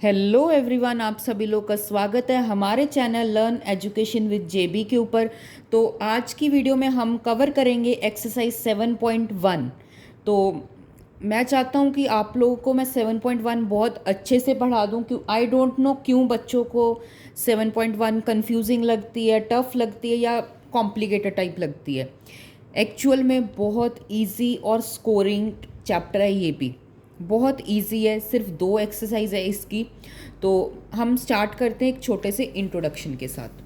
Hello everyone, आप सभी लोग का स्वागत है हमारे चैनल लर्न एजुकेशन विद जेबी के ऊपर। तो आज की वीडियो में हम कवर करेंगे एक्सरसाइज 7.1। तो मैं चाहता हूँ कि आप लोगों को मैं 7.1 बहुत अच्छे से पढ़ा दूँ। क्यों आई डोंट नो क्यों बच्चों को 7.1 कंफ्यूजिंग लगती है, टफ लगती है या कॉम्प्लिकेटेड टाइप लगती है। एक्चुअल में बहुत इजी और स्कोरिंग चैप्टर है, ये भी बहुत इजी है। सिर्फ 2 एक्सरसाइज है इसकी। तो हम स्टार्ट करते हैं एक छोटे से इंट्रोडक्शन के साथ।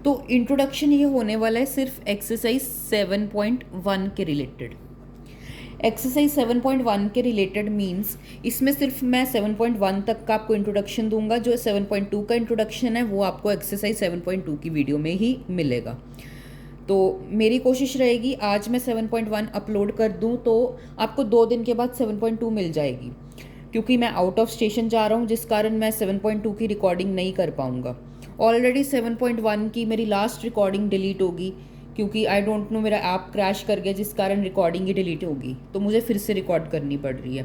तो इंट्रोडक्शन ये होने वाला है सिर्फ एक्सरसाइज 7.1 के रिलेटेड। एक्सरसाइज 7.1 के रिलेटेड मीन्स इसमें सिर्फ मैं 7.1 तक का आपको इंट्रोडक्शन दूंगा। जो 7.2 का इंट्रोडक्शन है वो आपको एक्सरसाइज 7.2 की वीडियो में ही मिलेगा। तो मेरी कोशिश रहेगी आज मैं 7.1 अपलोड कर दूं तो आपको 2 दिन के बाद 7.2 मिल जाएगी। क्योंकि मैं आउट ऑफ स्टेशन जा रहा हूं जिस कारण मैं 7.2 की रिकॉर्डिंग नहीं कर पाऊंगा। ऑलरेडी 7.1 की मेरी लास्ट रिकॉर्डिंग डिलीट होगी क्योंकि आई डोंट नो मेरा ऐप क्रैश कर गया जिस कारण रिकॉर्डिंग ही डिलीट होगी। तो मुझे फिर से रिकॉर्ड करनी पड़ रही है।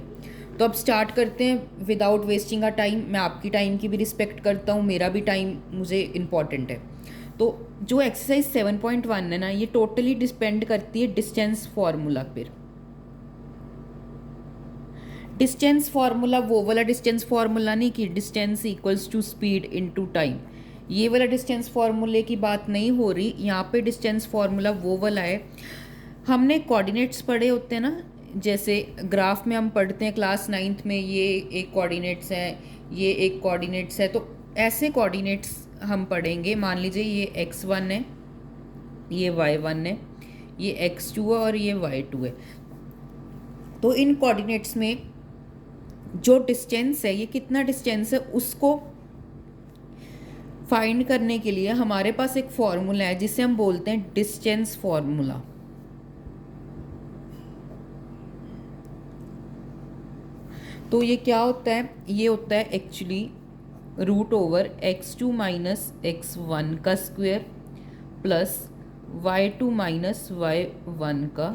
तो अब स्टार्ट करते हैं विदाउट वेस्टिंग अ टाइम। मैं आपकी टाइम की भी रिस्पेक्ट करता हूँ, मेरा भी टाइम मुझे इम्पॉर्टेंट है। तो जो एक्सरसाइज 7.1 है ना, ये टोटली डिपेंड करती है डिस्टेंस फार्मूला पर। डिस्टेंस फार्मूला वो वाला डिस्टेंस फार्मूला नहीं कि distance equals to speed into time. ये वाला डिस्टेंस फार्मूले की बात नहीं हो रही यहाँ पे। डिस्टेंस फार्मूला वो वाला है, हमने कोऑर्डिनेट्स पढ़े होते हैं ना, जैसे ग्राफ में हम पढ़ते हैं क्लास 9th में, ये एक कोऑर्डिनेट्स है, ये एक कोऑर्डिनेट्स है। तो ऐसे कोऑर्डिनेट्स हम पढ़ेंगे। मान लीजिए ये x1 है, ये y1 है, ये x2 है और ये y2 है। तो इन कोऑर्डिनेट्स में जो डिस्टेंस है, ये कितना डिस्टेंस है, उसको फाइंड करने के लिए हमारे पास एक फॉर्मूला है जिसे हम बोलते हैं डिस्टेंस फॉर्मूला। तो ये क्या होता है? ये होता है actually root over x2 minus x1 का square plus y2 minus y1 का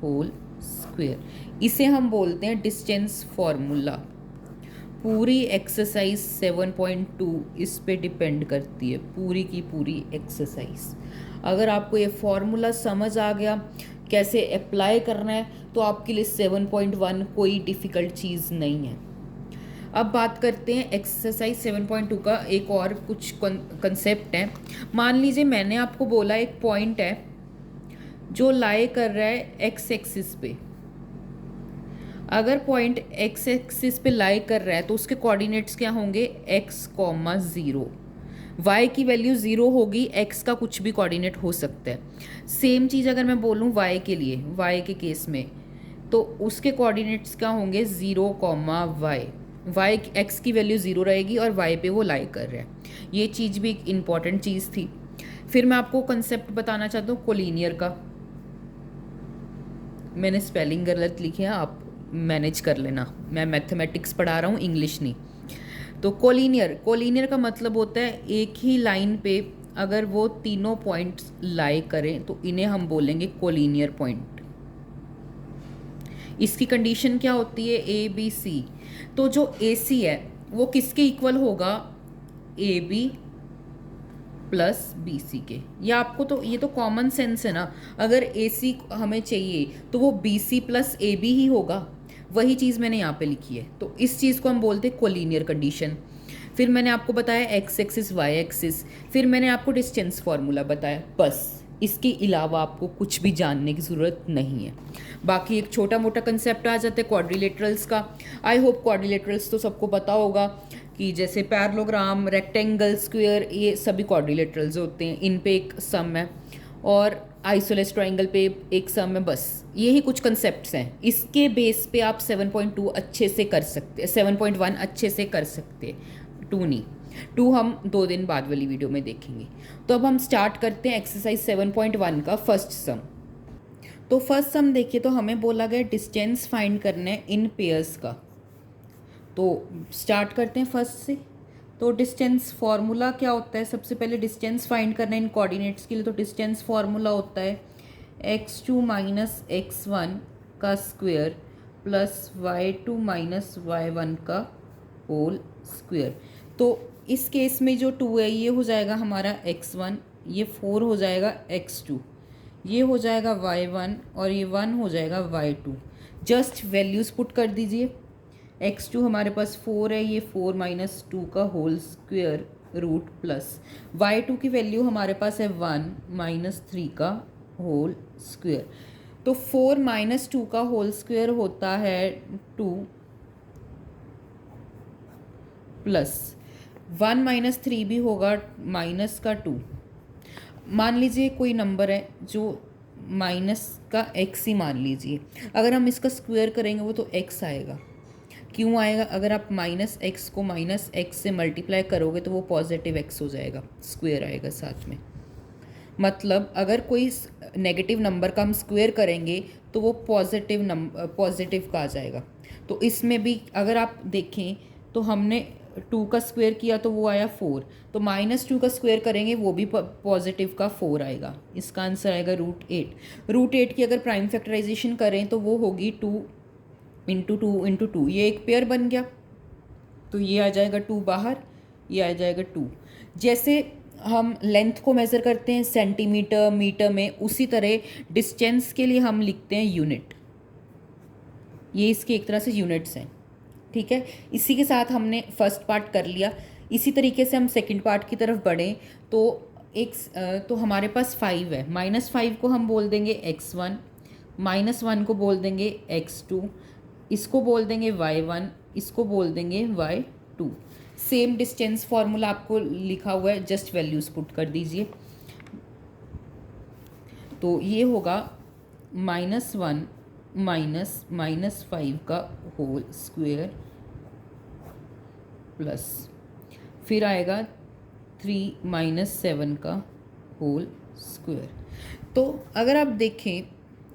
होल स्क्वायर। इसे हम बोलते हैं डिस्टेंस फॉर्मूला। पूरी एक्सरसाइज 7.2 इस पे डिपेंड करती है, पूरी की पूरी एक्सरसाइज। अगर आपको ये फॉर्मूला समझ आ गया कैसे अप्लाई करना है तो आपके लिए 7.1 कोई डिफ़िकल्ट चीज़ नहीं है। अब बात करते हैं एक्सरसाइज 7.2 का एक और कुछ कंसेप्ट है। मान लीजिए मैंने आपको बोला एक पॉइंट है जो लाई कर रहा है एक्स एक्सिस पे। अगर पॉइंट एक्स एक्सिस पे लाई कर रहा है तो उसके कोऑर्डिनेट्स क्या होंगे? x, 0। y की वैल्यू 0 होगी, x का कुछ भी कोऑर्डिनेट हो सकता है। सेम चीज़ अगर मैं बोलूँ y के लिए, y के केस में, तो उसके कोऑर्डिनेट्स क्या होंगे? 0, y x की वैल्यू 0 रहेगी और y पे वो लाई कर रहा है। ये चीज़ भी एक इम्पॉर्टेंट चीज़ थी। फिर मैं आपको कंसेप्ट बताना चाहता हूँ कोलिनियर का। मैंने स्पेलिंग गलत लिखी है, आप मैनेज कर लेना। मैं मैथमेटिक्स पढ़ा रहा हूँ, इंग्लिश नहीं। तो कोलिनियर का मतलब होता है एक ही लाइन पे अगर वो तीनों पॉइंट्स लाई करें तो इन्हें हम बोलेंगे कोलिनियर पॉइंट। इसकी कंडीशन क्या होती है? A B C. तो जो ए सी है वो किसके इक्वल होगा? A B plus B C के। या आपको तो ये तो कॉमन सेंस है ना, अगर ए सी हमें चाहिए तो वो B C plus A B ही होगा। वही चीज़ मैंने यहाँ पे लिखी है। तो इस चीज़ को हम बोलते हैं कोलिनियर कंडीशन। फिर मैंने आपको बताया एक्स एक्सिस, वाई एक्सिस। फिर मैंने आपको डिस्टेंस फार्मूला बताया। बस इसके अलावा आपको कुछ भी जानने की ज़रूरत नहीं है। बाकी एक छोटा मोटा कंसेप्ट आ जाता है क्वाड्रिलेटरल्स का। आई होप क्वाड्रिलेटरल्स तो सबको पता होगा कि जैसे पैरेललोग्राम, रेक्टेंगल, स्क्वायर, ये सभी क्वाड्रिलेटरल्स होते हैं। इन पे एक सम है और आइसोलेस ट्राइंगल पे एक सम है। बस यही कुछ कंसेप्ट्स हैं। इसके बेस पे आप 7.2 अच्छे से कर सकते, 7.1 अच्छे से कर सकते। 2 नहीं, 2 हम 2 दिन बाद वाली वीडियो में देखेंगे। तो अब हम स्टार्ट करते हैं एक्सरसाइज 7.1 का फर्स्ट सम। तो फर्स्ट सम देखिए, तो हमें बोला गया डिस्टेंस फाइंड करना है इन पेयर्स का। तो स्टार्ट करते हैं फर्स्ट से। तो डिस्टेंस फार्मूला क्या होता है? सबसे पहले डिस्टेंस फाइंड करना है इन कोऑर्डिनेट्स के लिए। तो डिस्टेंस फार्मूला होता है x2 माइनस x1 का square plus y2 minus y1 का होल स्क्वायर। तो इस केस में जो 2 है ये हो जाएगा हमारा x1, ये 4 हो जाएगा x2, ये हो जाएगा y1 और ये 1 हो जाएगा y2। जस्ट वैल्यूज़ पुट कर दीजिए। x2 हमारे पास 4 है, ये 4 माइनस 2 का whole square root plus y2 की वैल्यू हमारे पास है 1 माइनस 3 का होल स्क्वायर। तो 4 माइनस 2 का होल स्क्वायर होता है 2 प्लस 1 माइनस 3 भी होगा माइनस का 2। मान लीजिए कोई नंबर है जो माइनस का x ही मान लीजिए, अगर हम इसका स्क्वायर करेंगे वो तो x आएगा। क्यों आएगा? अगर आप माइनस एक्स को माइनस एक्स से मल्टीप्लाई करोगे तो वो पॉजिटिव x हो जाएगा, स्क्वायर आएगा साथ में। मतलब अगर कोई नेगेटिव नंबर का हम स्क्वायर करेंगे तो वो पॉजिटिव का आ जाएगा। तो इसमें भी अगर आप देखें तो हमने 2 का स्क्वायर किया तो वो आया 4, तो माइनस 2 का स्क्वायर करेंगे वो भी पॉजिटिव का 4 आएगा। इसका आंसर आएगा √8। √8 की अगर प्राइम फैक्टराइजेशन करें तो वो होगी 2 इंटू 2 इंटू 2, ये एक पेयर बन गया। तो ये आ जाएगा 2 बाहर, ये आ जाएगा 2। जैसे हम लेंथ को मेज़र करते हैं सेंटीमीटर मीटर में, उसी तरह डिस्टेंस के लिए हम लिखते हैं यूनिट। ये इसके एक तरह से यूनिट्स हैं, ठीक है। इसी के साथ हमने फर्स्ट पार्ट कर लिया। इसी तरीके से हम सेकंड पार्ट की तरफ बढ़ें तो हमारे पास 5 है, -5 को हम बोल देंगे x1, -1 को बोल देंगे x2, इसको बोल देंगे y1, इसको बोल देंगे y2। सेम डिस्टेंस फार्मूला आपको लिखा हुआ है, जस्ट वैल्यूज़ पुट कर दीजिए। तो ये होगा -1 माइनस 5 का होल स्क्वायर प्लस फिर आएगा 3 माइनस 7 का होल स्क्वायर। तो अगर आप देखें,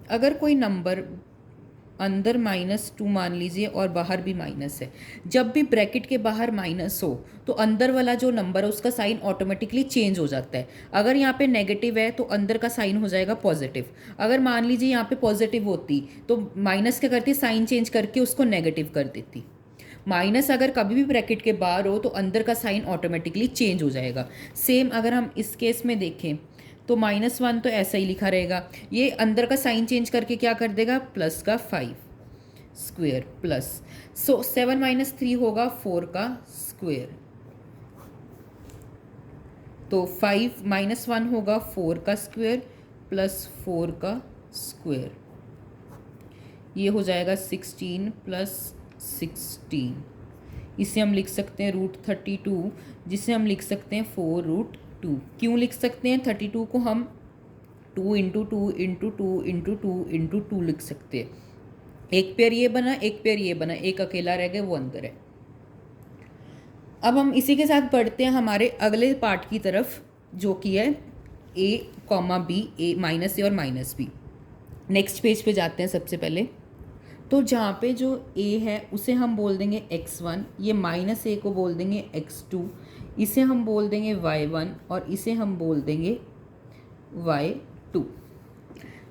अगर कोई नंबर अंदर -2 मान लीजिए और बाहर भी माइनस है, जब भी ब्रैकेट के बाहर माइनस हो तो अंदर वाला जो नंबर है उसका साइन ऑटोमेटिकली चेंज हो जाता है। अगर यहाँ पे नेगेटिव है तो अंदर का साइन हो जाएगा पॉजिटिव। अगर मान लीजिए यहाँ पे पॉजिटिव होती तो माइनस क्या करती, साइन चेंज करके उसको नेगेटिव कर देती। माइनस अगर कभी भी ब्रैकेट के बाहर हो तो अंदर का साइन ऑटोमेटिकली चेंज हो जाएगा। सेम अगर हम इस केस में देखें तो -1 तो ऐसा ही लिखा रहेगा, ये अंदर का साइन चेंज करके क्या कर देगा, प्लस का 5 स्क्वायर प्लस 7 माइनस 3 होगा 4 का स्क्वायर। तो 5 -1 होगा 4 का स्क्वायर प्लस 4 का स्क्वायर, ये हो जाएगा 16 प्लस 16। इसे हम लिख सकते हैं √32, जिसे हम लिख सकते हैं 4√2। क्यों लिख सकते हैं? 32 को हम 2 इंटू 2 इंटू 2 इंटू 2 इंटू 2 लिख सकते हैं। एक पेयर ये बना, एक पेयर ये बना, एक अकेला रह गया, वो अंदर है। अब हम इसी के साथ बढ़ते हैं हमारे अगले पार्ट की तरफ, जो कि है a, b, a माइनस ए और माइनस बी। नेक्स्ट पेज पे जाते हैं सबसे पहले। तो जहाँ पे जो a है उसे हम बोल देंगे x1, ये -a को बोल देंगे x2, इसे हम बोल देंगे y1 और इसे हम बोल देंगे y2।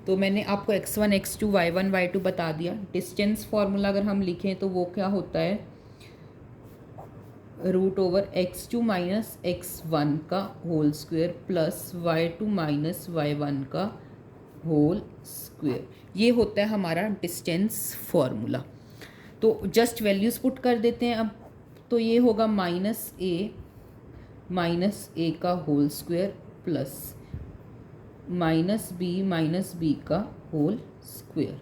तो मैंने आपको x1, x2, y1, y2 बता दिया। डिस्टेंस फार्मूला अगर हम लिखें तो वो क्या होता है, √x2 माइनस x1 का whole square plus y2 minus y1 का होल स्क्वायर। ये होता है हमारा डिस्टेंस फार्मूला। तो जस्ट वैल्यूज़ पुट कर देते हैं अब। तो ये होगा -a का होल स्क्वायर प्लस -b का होल स्क्वायर।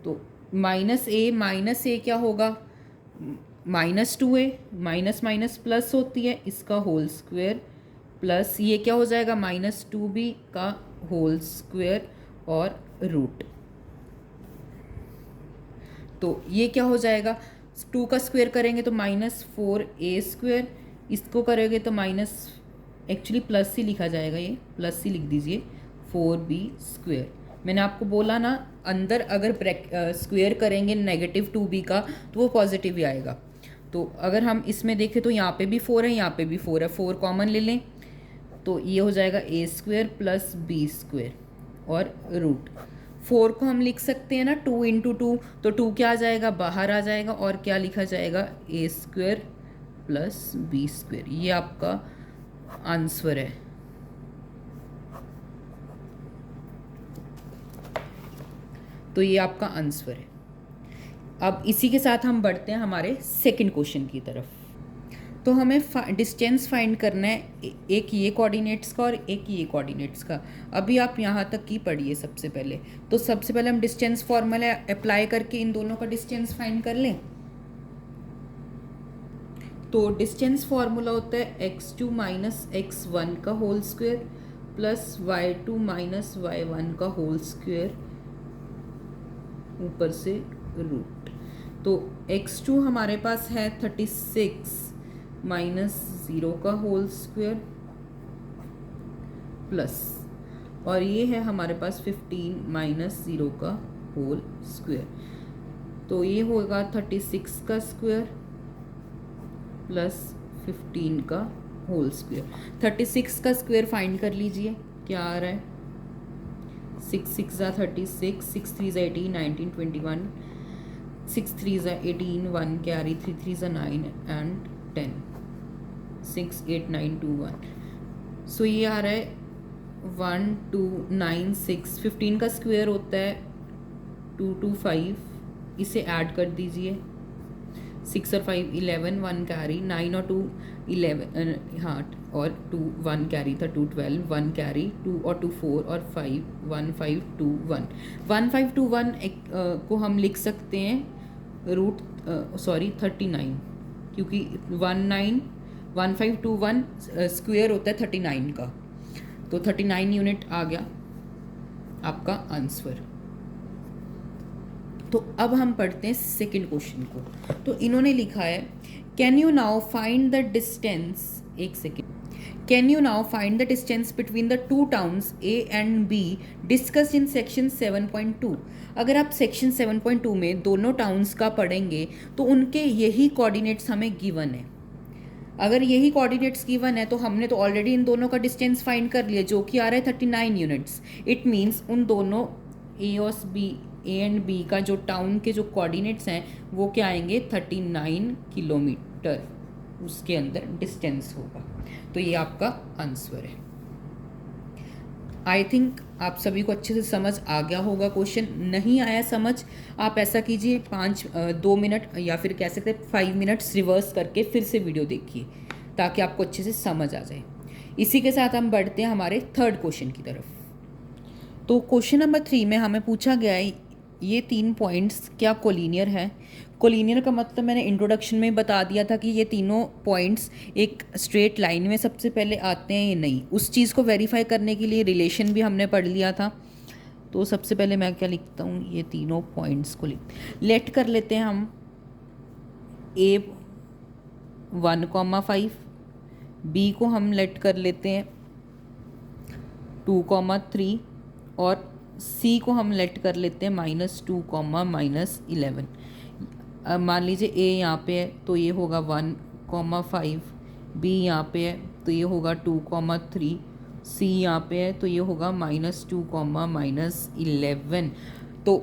तो -a क्या होगा, -2a, माइनस माइनस प्लस होती है, इसका होल स्क्वायर प्लस ये क्या हो जाएगा, -2b का होल स्क्वायर और रूट। तो ये क्या हो जाएगा, 2 का स्क्वायर करेंगे तो -4a², इसको करेंगे तो एक्चुअली प्लस ही लिखा जाएगा, ये प्लस ही लिख दीजिए 4b²। मैंने आपको बोला ना, अंदर अगर स्क्वायर करेंगे -2b का तो वो पॉजिटिव ही आएगा। तो अगर हम इसमें देखें तो यहाँ पे भी 4 है, यहाँ पे भी 4 है, 4 कॉमन ले लें तो ये हो जाएगा a² प्लस b²। और रूट। 4 को हम लिख सकते हैं ना 2 इंटू 2, तो 2 क्या आ जाएगा, बाहर आ जाएगा, और क्या लिखा जाएगा, ए स्क्वेयर प्लस बी स्क्वेयर। ये आपका आंसर है। तो ये आपका आंसर है। अब इसी के साथ हम बढ़ते हैं हमारे सेकंड क्वेश्चन की तरफ। तो हमें डिस्टेंस फाइंड करना है, एक ये कोऑर्डिनेट्स का और एक ये कोऑर्डिनेट्स का। अभी आप यहाँ तक की पढ़िए सबसे पहले। तो सबसे पहले हम डिस्टेंस फॉर्मूला अप्लाई करके इन दोनों का डिस्टेंस फाइंड कर लें। तो डिस्टेंस फॉर्मूला होता है x2 माइनस x1 का whole square plus y2 minus y1 का होल स्क्वायर ऊपर से रूट। तो x2 हमारे पास है 36 माइनस 0 का होल स्क्वायर प्लस, और ये है हमारे पास 15 माइनस 0 का होल स्क्वायर। तो ये होगा 36 का स्क्वायर प्लस 15 का होल स्क्वायर। 36 का स्क्वायर फाइंड कर लीजिए, क्या आ रहा है, 6 6 ज़ा 36, 6 3 ज़ा 18, 19 21, 6 3 ज़ा 18, 1 कैरी, 3 3 ज़ा 9 एंड 10, 6 8 9 2 1। सो ये आ रहा है 1 2 9 6। 15 का स्क्वायर होता है 2 2 5, इसे ऐड कर दीजिए, 6 और 5 11, 1 कैरी, 9 और 2 11, हाँ, और 2 1 कैरी था, 2 12, 1 कैरी, 2 और 2 4 और 5 1 5 2 1। 1 5 2 1 को हम लिख सकते हैं रूट 39, क्योंकि 1 5 2 1 स्क्वायर होता है 39 का। तो 39 यूनिट आ गया आपका आंसर। तो अब हम पढ़ते हैं सेकंड क्वेश्चन को। तो इन्होंने लिखा है, can you now find the distance, एक second, can you now find the distance between the two towns A and B discussed in section 7.2। अगर आप सेक्शन 7.2 में दोनों टाउन्स का पढ़ेंगे तो उनके यही कोऑर्डिनेट्स हमें गिवन है। अगर यही कोऑर्डिनेट्स गिवन है तो हमने तो ऑलरेडी इन दोनों का डिस्टेंस फाइंड कर लिया, जो कि आ रहा है 39 यूनिट्स। इट मीन्स उन दोनों ए एंड बी का जो टाउन के जो कोऑर्डिनेट्स हैं वो क्या आएंगे, 39 किलोमीटर उसके अंदर डिस्टेंस होगा। तो ये आपका आंसर है। आई थिंक आप सभी को अच्छे से समझ आ गया होगा। क्वेश्चन नहीं आया समझ, आप ऐसा कीजिए 2 मिनट या फिर कह सकते हैं 5 मिनट्स रिवर्स करके फिर से वीडियो देखिए, ताकि आपको अच्छे से समझ आ जाए। इसी के साथ हम बढ़ते हैं हमारे थर्ड क्वेश्चन की तरफ। तो क्वेश्चन नंबर 3 में हमें पूछा गया है, ये 3 पॉइंट्स क्या कोलिनियर है। कोलिनियर का मतलब मैंने इंट्रोडक्शन में बता दिया था कि ये तीनों पॉइंट्स एक स्ट्रेट लाइन में सबसे पहले आते हैं या नहीं। उस चीज़ को वेरीफाई करने के लिए रिलेशन भी हमने पढ़ लिया था। तो सबसे पहले मैं क्या लिखता हूँ, ये तीनों पॉइंट्स को लेट कर लेते हैं हम। ए 1,5, बी को हम लेट कर लेते हैं 2,3, और सी को हम लेट कर लेते हैं -2, -11। मान लीजिए ए यहाँ पे है तो ये होगा 1,5, बी यहाँ पे है तो ये होगा 2,3, सी यहाँ पे है तो ये होगा -2, -11। तो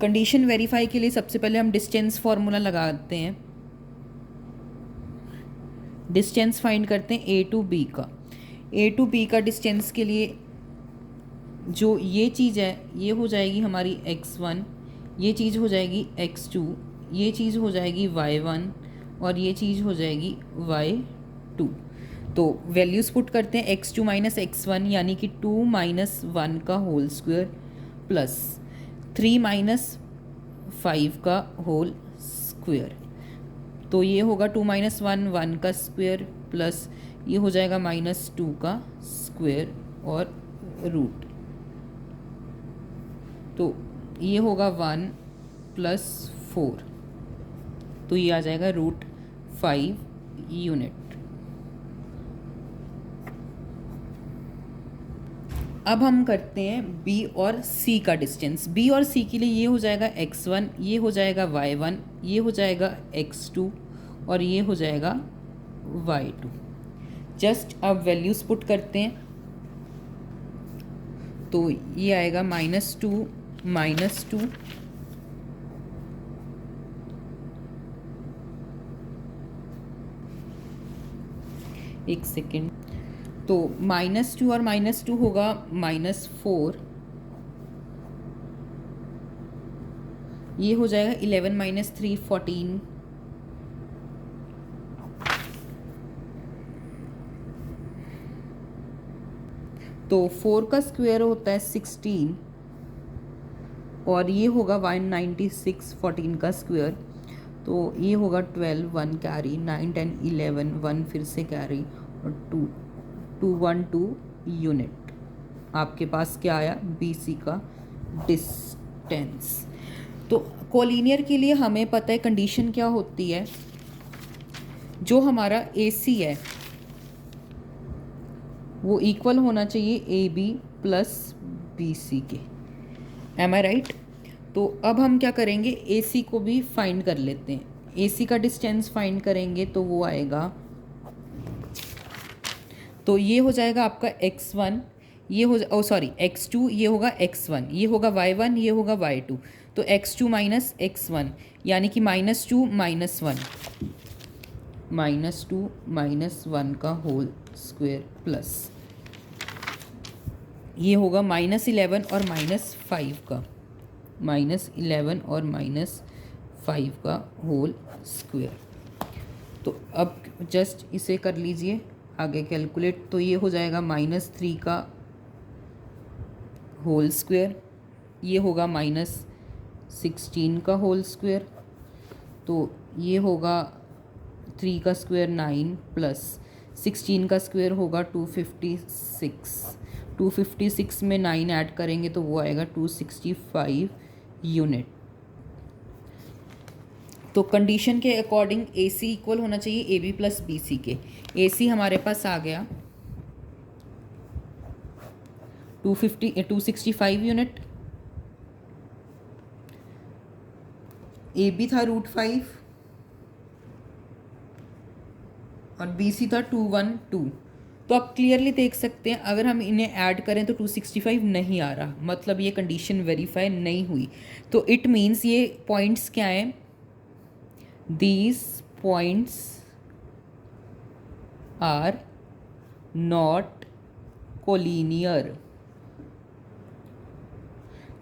कंडीशन वेरीफाई के लिए सबसे पहले हम डिस्टेंस फार्मूला लगाते हैं। डिस्टेंस फाइंड करते हैं ए टू बी का। ए टू बी का डिस्टेंस के लिए जो ये चीज़ है ये हो जाएगी हमारी x1, ये चीज़ हो जाएगी x2, ये चीज़ हो जाएगी y1, और ये चीज़ हो जाएगी y2। तो वैल्यूज़ पुट करते हैं, x2 माइनस x1 यानी कि 2 माइनस 1 का होल स्क्वायर प्लस 3 माइनस 5 का होल स्क्वायर। तो ये होगा 2 माइनस 1 1 का स्क्वायर प्लस ये हो जाएगा -2 का स्क्वायर और रूट। तो ये होगा 1 + 4, तो ये आ जाएगा √5 यूनिट। अब हम करते हैं बी और सी का डिस्टेंस। बी और सी के लिए ये हो जाएगा x1, ये हो जाएगा y1, ये हो जाएगा x2 और ये हो जाएगा y2। जस्ट अब वैल्यूज़ पुट करते हैं। तो ये आएगा -2 -2 एक सेकेंड। तो -2 और -2 होगा -4, ये हो जाएगा 11 - 3 14, तो 4 का स्क्वायर होता है 16 और ये होगा 196 14 का स्क्वायर, तो ये होगा 12 1 कैरी 9 10 11 1 फिर से कैरी और 212 यूनिट। आपके पास क्या आया? BC का डिस्टेंस। तो कोलिनियर के लिए हमें पता है कंडीशन क्या होती है, जो हमारा AC है वो इक्वल होना चाहिए AB प्लस BC के। एम आई राइट? तो अब हम क्या करेंगे, AC को भी फाइंड कर लेते हैं। AC का डिस्टेंस फाइंड करेंगे तो वो आएगा, तो ये हो जाएगा आपका x1, ये हो सॉरी x2, ये होगा x1, ये होगा y1, ये होगा y2, तो x2 माइनस x1 यानी कि -2 -1 -2 -1 का होल स्क्वायर प्लस ये होगा -11 और -5 का, -11 और -5 का होल स्क्वायर। तो अब जस्ट इसे कर लीजिए आगे कैलकुलेट, तो ये हो जाएगा -3 का होल स्क्वायर, ये होगा -16 का होल स्क्वायर, तो ये होगा 3 का स्क्वायर 9 प्लस 16 का स्क्वायर होगा 256 में 9 ऐड करेंगे तो वो आएगा 265 यूनिट। तो कंडीशन के अकॉर्डिंग AC इक्वल होना चाहिए AB प्लस BC के। AC हमारे पास आ गया 265 यूनिट, AB था √5 और BC था 212। तो आप क्लियरली देख सकते हैं अगर हम इन्हें ऐड करें तो 265 नहीं आ रहा, मतलब ये कंडीशन वेरीफाई नहीं हुई। तो इट मीन्स ये पॉइंट्स क्या हैं, these points are not collinear।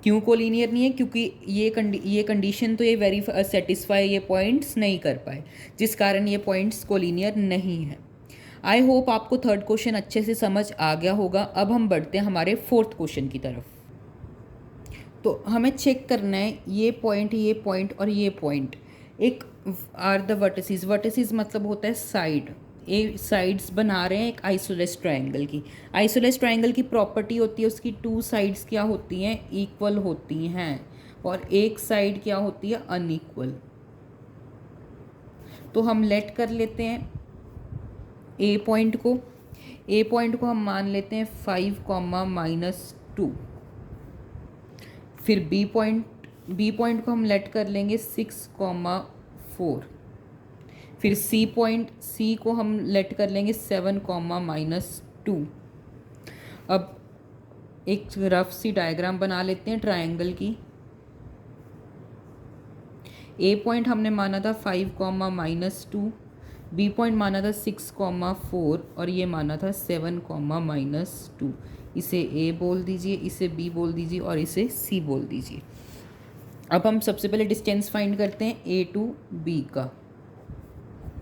क्यों कोलिनियर नहीं है? क्योंकि ये कंडीशन तो ये वेरीफाई सेटिस्फाई ये पॉइंट्स नहीं कर पाए, जिस कारण ये पॉइंट्स कोलिनियर नहीं है। आई होप आपको थर्ड क्वेश्चन अच्छे से समझ आ गया होगा। अब हम बढ़ते हैं हमारे फोर्थ क्वेश्चन की तरफ। तो हमें चेक करना है ये पॉइंट और ये पॉइंट एक आर द वर्टिसेस। वर्टिसेस मतलब होता है साइड, ये साइड्स बना रहे हैं एक आइसोलेस ट्रायंगल की। आइसोलेस ट्रायंगल की प्रॉपर्टी होती है उसकी 2 साइड्स क्या होती हैं, इक्वल होती हैं, और एक साइड क्या होती है, अनइक्वल। तो हम लेट कर लेते हैं ए पॉइंट को हम मान लेते हैं 5, -2। फिर बी पॉइंट को हम लेट कर लेंगे 6, 4। फिर सी को हम लेट कर लेंगे 7, -2। अब एक रफ सी डायग्राम बना लेते हैं ट्रायंगल की। ए पॉइंट हमने माना था 5, -2, बी पॉइंट माना था 6, 4 और ये माना था 7, -2। इसे ए बोल दीजिए, इसे बी बोल दीजिए और इसे सी बोल दीजिए। अब हम सबसे पहले डिस्टेंस फाइंड करते हैं ए टू बी का।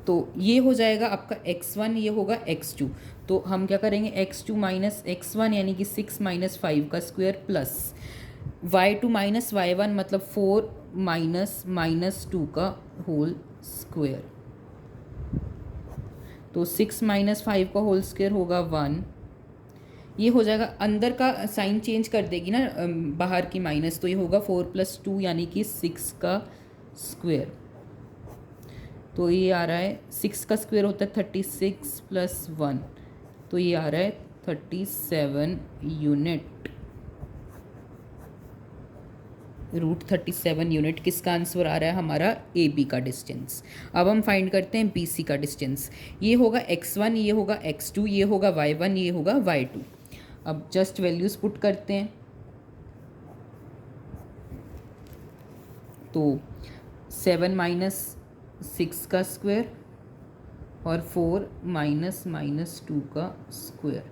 तो ये हो जाएगा आपका x1, ये होगा x2। तो हम क्या करेंगे, x2 माइनस x1 यानी कि 6 - 5 का square plus y2 minus y1 मतलब 4 माइनस -2 का होल स्क्वायर। तो 6 - 5 का होल स्क्वायर होगा 1। ये हो जाएगा, अंदर का साइन चेंज कर देगी ना बाहर की माइनस, तो ये होगा 4 + 2 यानी कि 6 का स्क्वायर। तो ये आ रहा है 6 का स्क्वायर होता है 36 + 1, तो ये आ रहा है 37 यूनिट। √37 यूनिट किसका आंसर आ रहा है, हमारा ए बी का डिस्टेंस। अब हम फाइंड करते हैं बी सी का डिस्टेंस। ये होगा x1, ये होगा x2, ये होगा y1, ये होगा y2। अब जस्ट वैल्यूज़ पुट करते हैं। तो 7 माइनस 6 का स्क्वायर और 4 माइनस माइनस 2 का स्क्वायर।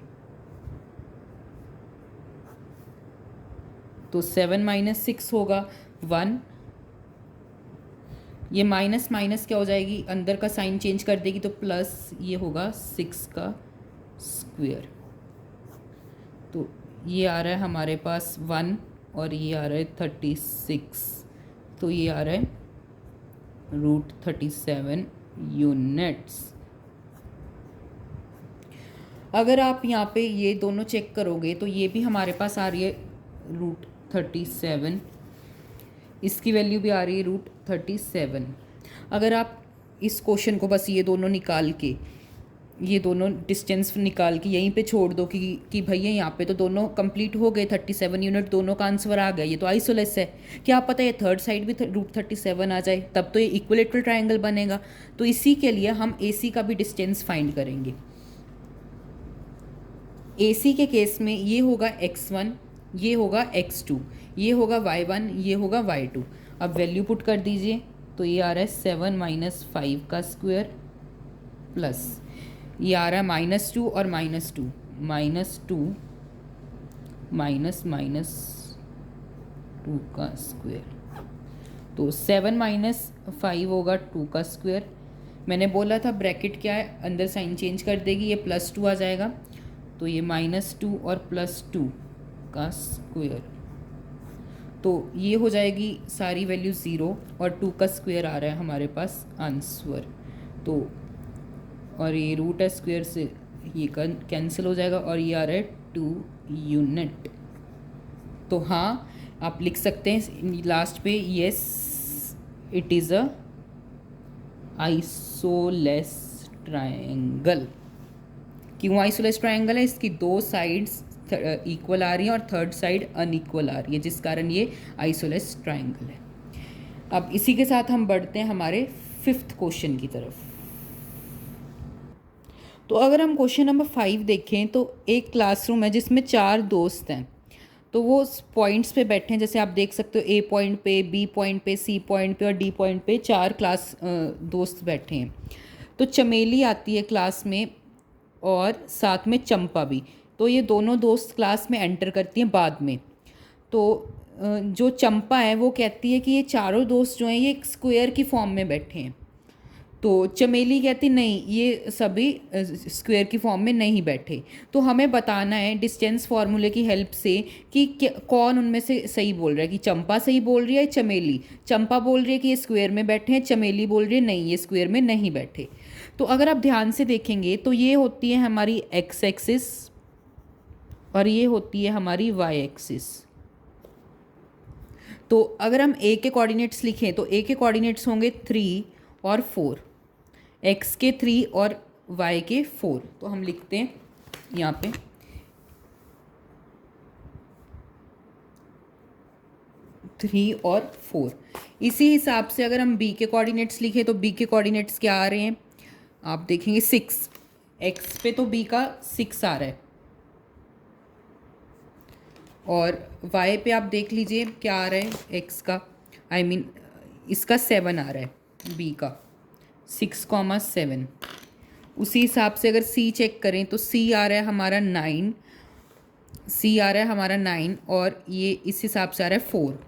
तो 7 माइनस 6 होगा 1, ये माइनस माइनस क्या हो जाएगी, अंदर का साइन चेंज कर देगी तो प्लस, ये होगा 6 का स्क्वायर। तो ये आ रहा है हमारे पास 1 और ये आ रहा है 36, तो ये आ रहा है √37 यूनिट्स। अगर आप यहाँ पे ये दोनों चेक करोगे तो ये भी हमारे पास आ रही है √37, इसकी वैल्यू भी आ रही है √37। अगर आप इस क्वेश्चन को बस ये दोनों निकाल के, ये दोनों डिस्टेंस निकाल के यहीं पे छोड़ दो कि भैया यहाँ पे तो दोनों कंप्लीट हो गए, 37 यूनिट दोनों का आंसर आ गया, ये तो आइसोलेस है, क्या पता ये थर्ड साइड भी √37 आ जाए, तब तो ये इक्विलेटरल ट्रायंगल बनेगा। तो इसी के लिए हम AC का भी डिस्टेंस फाइंड करेंगे। AC के केस में ये होगा x1, ये होगा x2, ये होगा y1, ये होगा y2। अब वैल्यू पुट कर दीजिए, तो ये आ रहा है 7 माइनस 5 का स्क्वायर प्लस ये आ रहा है -2 और -2, -2 माइनस माइनस 2 का स्क्वायर। तो 7 माइनस 5 होगा 2 का स्क्वायर। मैंने बोला था ब्रैकेट क्या है, अंदर साइन चेंज कर देगी, ये +2 आ जाएगा, तो ये -2 और +2 का स्क्वायर। तो ये हो जाएगी सारी वैल्यू 0 और 2 का स्क्वायर आ रहा है हमारे पास आंसर। तो और ये रूट स्क्वायर से ये कैंसिल हो जाएगा और ये आ रहा है 2 यूनिट। तो हाँ, आप लिख सकते हैं लास्ट पे, yes it is a isosceles triangle. क्यों आइसोलेस ट्रायंगल है, इसकी दो साइड्स इक्वल आ रही हैं और थर्ड साइड अनइक्वल आ रही है, जिस कारण ये आइसोलेस ट्रायंगल है। अब इसी के साथ हम बढ़ते हैं हमारे 5th क्वेश्चन की तरफ। तो अगर हम क्वेश्चन नंबर 5 देखें तो एक क्लासरूम है जिसमें 4 दोस्त हैं, तो वो पॉइंट्स पे बैठे हैं, जैसे आप देख सकते हो A पॉइंट पे, B पॉइंट पे, C पॉइंट पे और D पॉइंट पे 4 दोस्त बैठे हैं। तो चमेली आती है क्लास में और साथ में चंपा भी, तो ये दोनों दोस्त क्लास में एंटर करती हैं बाद में। तो जो चंपा है वो कहती है कि ये चारों दोस्त जो हैं ये एक स्क्वायर की फॉर्म में बैठे हैं। तो चमेली कहती नहीं, ये सभी स्क्वायर की फॉर्म में नहीं बैठे। तो हमें बताना है डिस्टेंस फार्मूले की हेल्प से कि कौन उनमें से सही बोल रहा है, कि चंपा सही बोल रही है चमेली। चंपा बोल रही है कि ये स्क्वायर में बैठे हैं, चमेली बोल रही है नहीं ये स्क्वायर में नहीं बैठे। तो अगर आप ध्यान से देखेंगे तो ये होती है हमारी x एक्सिस और ये होती है हमारी y एक्सिस। तो अगर हम a के कोऑर्डिनेट्स लिखें तो a के कोऑर्डिनेट्स होंगे 3 और 4, x के 3 और y के 4। तो हम लिखते हैं यहाँ पे 3 और 4। इसी हिसाब से अगर हम b के कोऑर्डिनेट्स लिखें तो b के कोऑर्डिनेट्स क्या आ रहे हैं, आप देखेंगे 6, x पे तो b का 6 आ रहा है और y पे आप देख लीजिए क्या आ रहा है, x का इसका 7 आ रहा है, b का 6,7। उसी हिसाब से अगर c चेक करें तो c आ रहा है हमारा 9, c आ रहा है हमारा 9 और ये इस हिसाब से आ रहा है 4।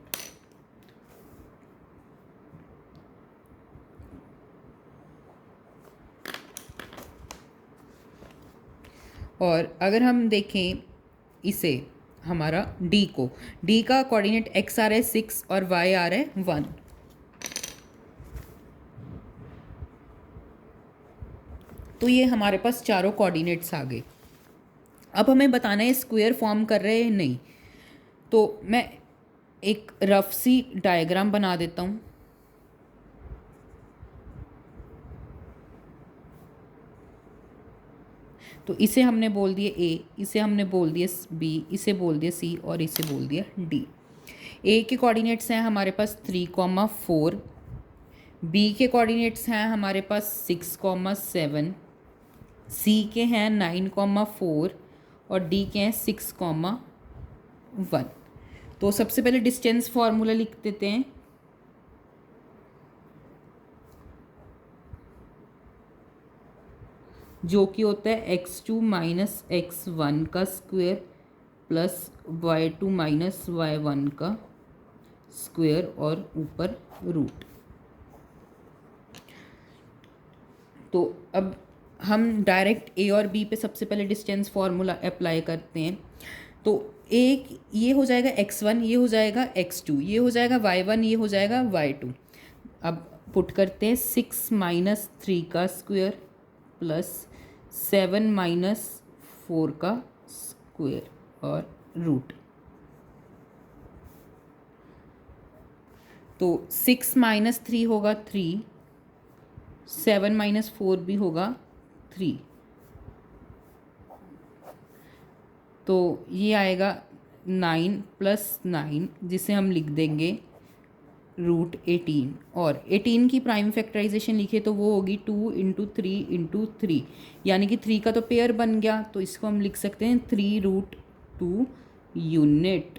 और अगर हम देखें इसे हमारा d को, d का कोऑर्डिनेट x आ रहा है 6 और y आ रहा है 1। तो ये हमारे पास चारों कोऑर्डिनेट्स आ गए। अब हमें बताना है स्क्वायर फॉर्म कर रहे हैं नहीं। तो मैं एक रफ सी डायग्राम बना देता हूँ। तो इसे हमने बोल दिया A, इसे हमने बोल दिया B, इसे बोल दिया C और इसे बोल दिया D। A के कोऑर्डिनेट्स हैं हमारे पास 3,4, B के कोऑर्डिनेट्स हैं हमारे पास 6,7, C के हैं 9,4 और D के हैं 6,1। तो सबसे पहले डिस्टेंस फार्मूला लिख देते हैं। जो कि होता है x2 माइनस x1 का square plus y2 minus y1 का स्क्वायर और ऊपर रूट। तो अब हम डायरेक्ट ए और बी पे सबसे पहले डिस्टेंस फार्मूला अप्लाई करते हैं। तो एक ये हो जाएगा x1, ये हो जाएगा x2, ये हो जाएगा y1, ये हो जाएगा y2। अब पुट करते हैं 6 माइनस 3 का स्क्वायर प्लस 7 माइनस 4 का स्क्वायर और रूट। तो 6 माइनस 3 होगा 3, 7 माइनस 4 भी होगा 3। तो ये आएगा 9 प्लस 9, जिसे हम लिख देंगे रूट 18। और 18 की प्राइम फैक्टराइजेशन लिखे तो वो होगी 2 इंटू 3 इंटू 3, यानी कि 3 का तो पेयर बन गया, तो इसको हम लिख सकते हैं 3 रूट 2 यूनिट।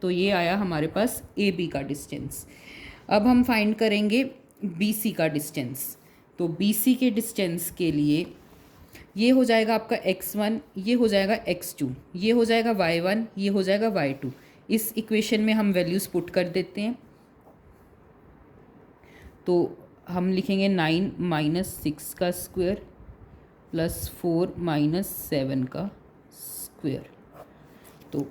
तो ये आया हमारे पास ए बी का डिस्टेंस। अब हम फाइंड करेंगे बी सी का डिस्टेंस। तो बी सी के डिस्टेंस के लिए ये हो जाएगा आपका x1, ये हो जाएगा x2, ये हो जाएगा y1, ये हो जाएगा y2। इस इक्वेशन में हम वैल्यूज़ पुट कर देते हैं। तो हम लिखेंगे 9 माइनस 6 का स्क्वायर प्लस 4 माइनस 7 का स्क्वायर। तो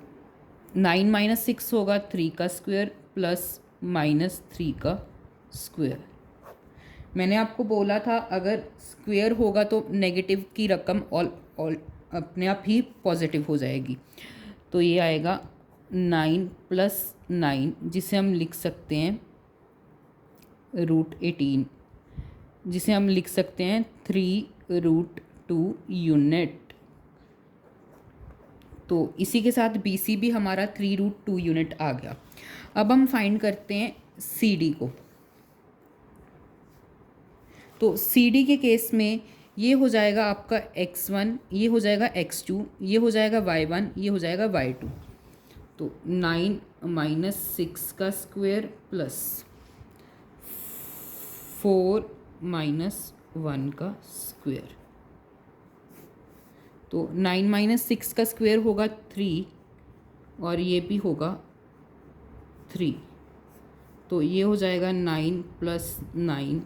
9 माइनस 6 होगा 3 का स्क्वायर प्लस माइनस 3 का स्क्वायर। मैंने आपको बोला था अगर स्क्वायर होगा तो नेगेटिव की रकम ऑल अपने आप ही पॉजिटिव हो जाएगी। तो ये आएगा 9 प्लस 9, जिसे हम लिख सकते हैं रूट 18, जिसे हम लिख सकते हैं 3 रूट 2 यूनिट। तो इसी के साथ बी सी भी हमारा 3 रूट 2 यूनिट आ गया। अब हम फाइंड करते हैं सी डी को। तो सी डी के केस में ये हो जाएगा आपका x1, ये हो जाएगा x2, ये हो जाएगा y1, ये हो जाएगा y2। तो 9 माइनस 6 का स्क्वायर प्लस 4 माइनस 1 का स्क्वायर। तो 9 माइनस 6 का स्क्वायर होगा 3 और ये भी होगा 3। तो ये हो जाएगा 9 प्लस 9,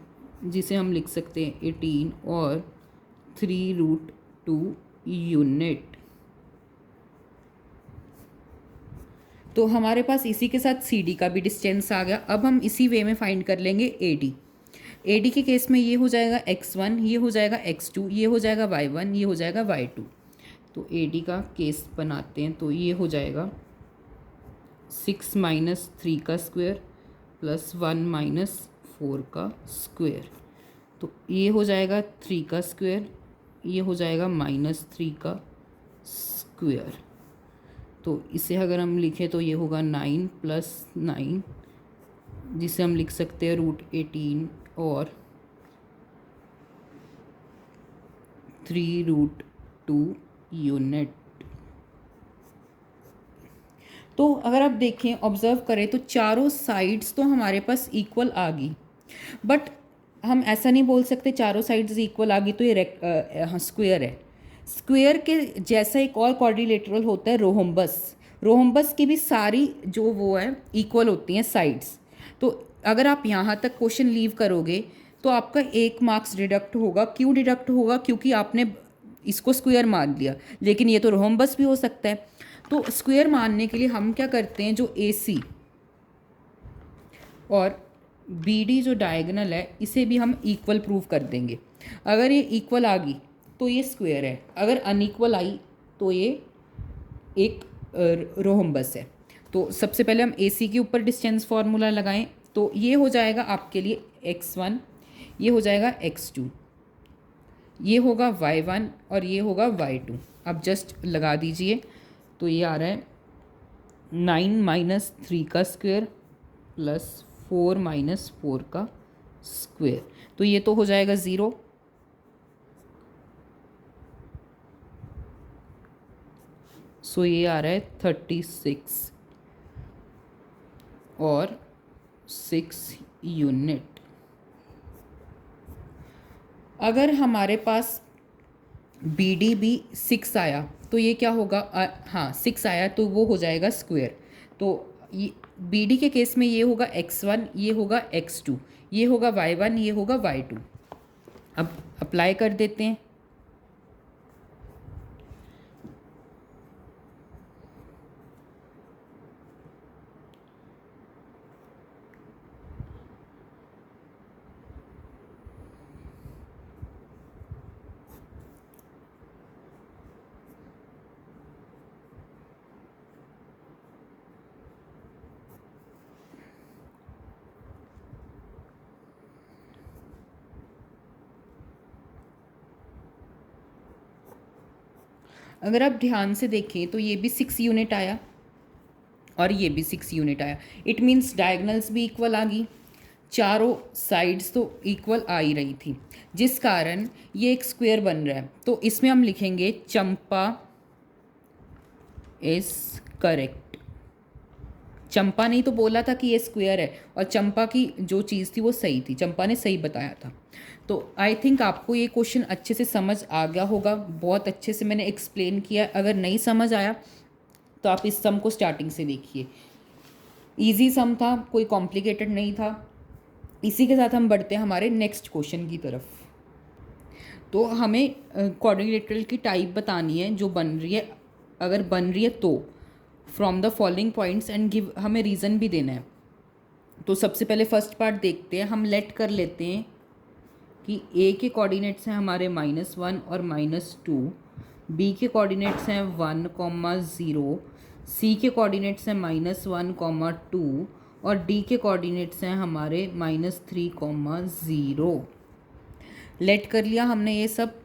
जिसे हम लिख सकते हैं 18 और 3 रूट 2 यूनिट। तो हमारे पास इसी के साथ सी डी का भी डिस्टेंस आ गया। अब हम इसी वे में फाइंड कर लेंगे ए डी। ए डी के केस में ये हो जाएगा x1, ये हो जाएगा x2, ये हो जाएगा y1, ये हो जाएगा y2। तो ए डी का केस बनाते हैं। तो ये हो जाएगा 6 माइनस 3 का स्क्वायर प्लस 1 माइनस 4 का स्क्वायर। तो ये हो जाएगा 3 का स्क्वायर, ये हो जाएगा माइनस 3 का स्क्वायर। तो इसे अगर हम लिखें तो ये होगा 9 प्लस 9, जिसे हम लिख सकते हैं रूट 18 और 3 रूट 2 यूनिट। तो अगर आप देखें ऑब्जर्व करें तो चारों साइड्स तो हमारे पास इक्वल आ गई, बट हम ऐसा नहीं बोल सकते चारों साइड्स इक्वल आ गई तो ये स्क्वायर है। स्क्वायर के जैसा एक और क्वाड्रिलेटरल होता है रोहम्बस। रोहम्बस की भी सारी जो वो है इक्वल होती हैं साइड्स। तो अगर आप यहाँ तक क्वेश्चन लीव करोगे तो आपका 1 मार्क्स डिडक्ट होगा। क्यों डिडक्ट होगा? क्योंकि आपने इसको स्क्वायर मान लिया, लेकिन ये तो रोहम्बस भी हो सकता है। तो स्क्वायर मानने के लिए हम क्या करते हैं, जो ए सी और बी डी जो डायगोनल है इसे भी हम इक्वल प्रूव कर देंगे। अगर ये इक्वल आ गई तो ये स्क्वायर है, अगर अनइक्वल आई तो ये एक रोहम्बस है। तो सबसे पहले हम ए सी के ऊपर डिस्टेंस फार्मूला लगाएं। तो ये हो जाएगा आपके लिए x1, ये हो जाएगा x2, ये होगा y1 और ये होगा y2। अब जस्ट लगा दीजिए। तो ये आ रहा है 9 माइनस 3 का स्क्वायर प्लस 4 माइनस 4 का स्क्वायर। तो ये तो हो जाएगा 0। सो ये आ रहा है 36 और 6 यूनिट। अगर हमारे पास बी डी भी 6 आया तो ये क्या होगा, हाँ 6 आया तो वो हो जाएगा स्क्वेयर। तो ये बी डी के केस में ये होगा x1, ये होगा x2, ये होगा y1, ये होगा y2। अब अप्लाई कर देते हैं। अगर आप ध्यान से देखें तो ये भी 6 यूनिट आया और ये भी 6 यूनिट आया। इट मीन्स डायगनल्स भी इक्वल आ गई, चारों साइड्स तो इक्वल आ ही रही थी, जिस कारण ये एक स्क्वायर बन रहा है। तो इसमें हम लिखेंगे चंपा इज करेक्ट। चंपा ने तो बोला था कि ये स्क्वायर है और चंपा की जो चीज़ थी वो सही थी, चंपा ने सही बताया था। तो आई थिंक आपको ये क्वेश्चन अच्छे से समझ आ गया होगा, बहुत अच्छे से मैंने एक्सप्लेन किया। अगर नहीं समझ आया तो आप इस सम को स्टार्टिंग से देखिए, इजी सम था, कोई कॉम्प्लिकेटेड नहीं था। इसी के साथ हम बढ़ते हैं हमारे नेक्स्ट क्वेश्चन की तरफ। तो हमें क्वाड्रिलेटरल की टाइप बतानी है जो बन रही है, अगर बन रही है तो from the following points and give, हमें रीज़न भी देना है। तो सबसे पहले फर्स्ट पार्ट देखते हैं। हम लेट कर लेते हैं कि ए के कोऑर्डिनेट्स हैं हमारे -1 और -2, बी के कोऑर्डिनेट्स हैं 1, 0, सी के कोऑर्डिनेट्स हैं -1, 2 और डी के कोऑर्डिनेट्स हैं हमारे -3, 0। लेट कर लिया हमने ये सब।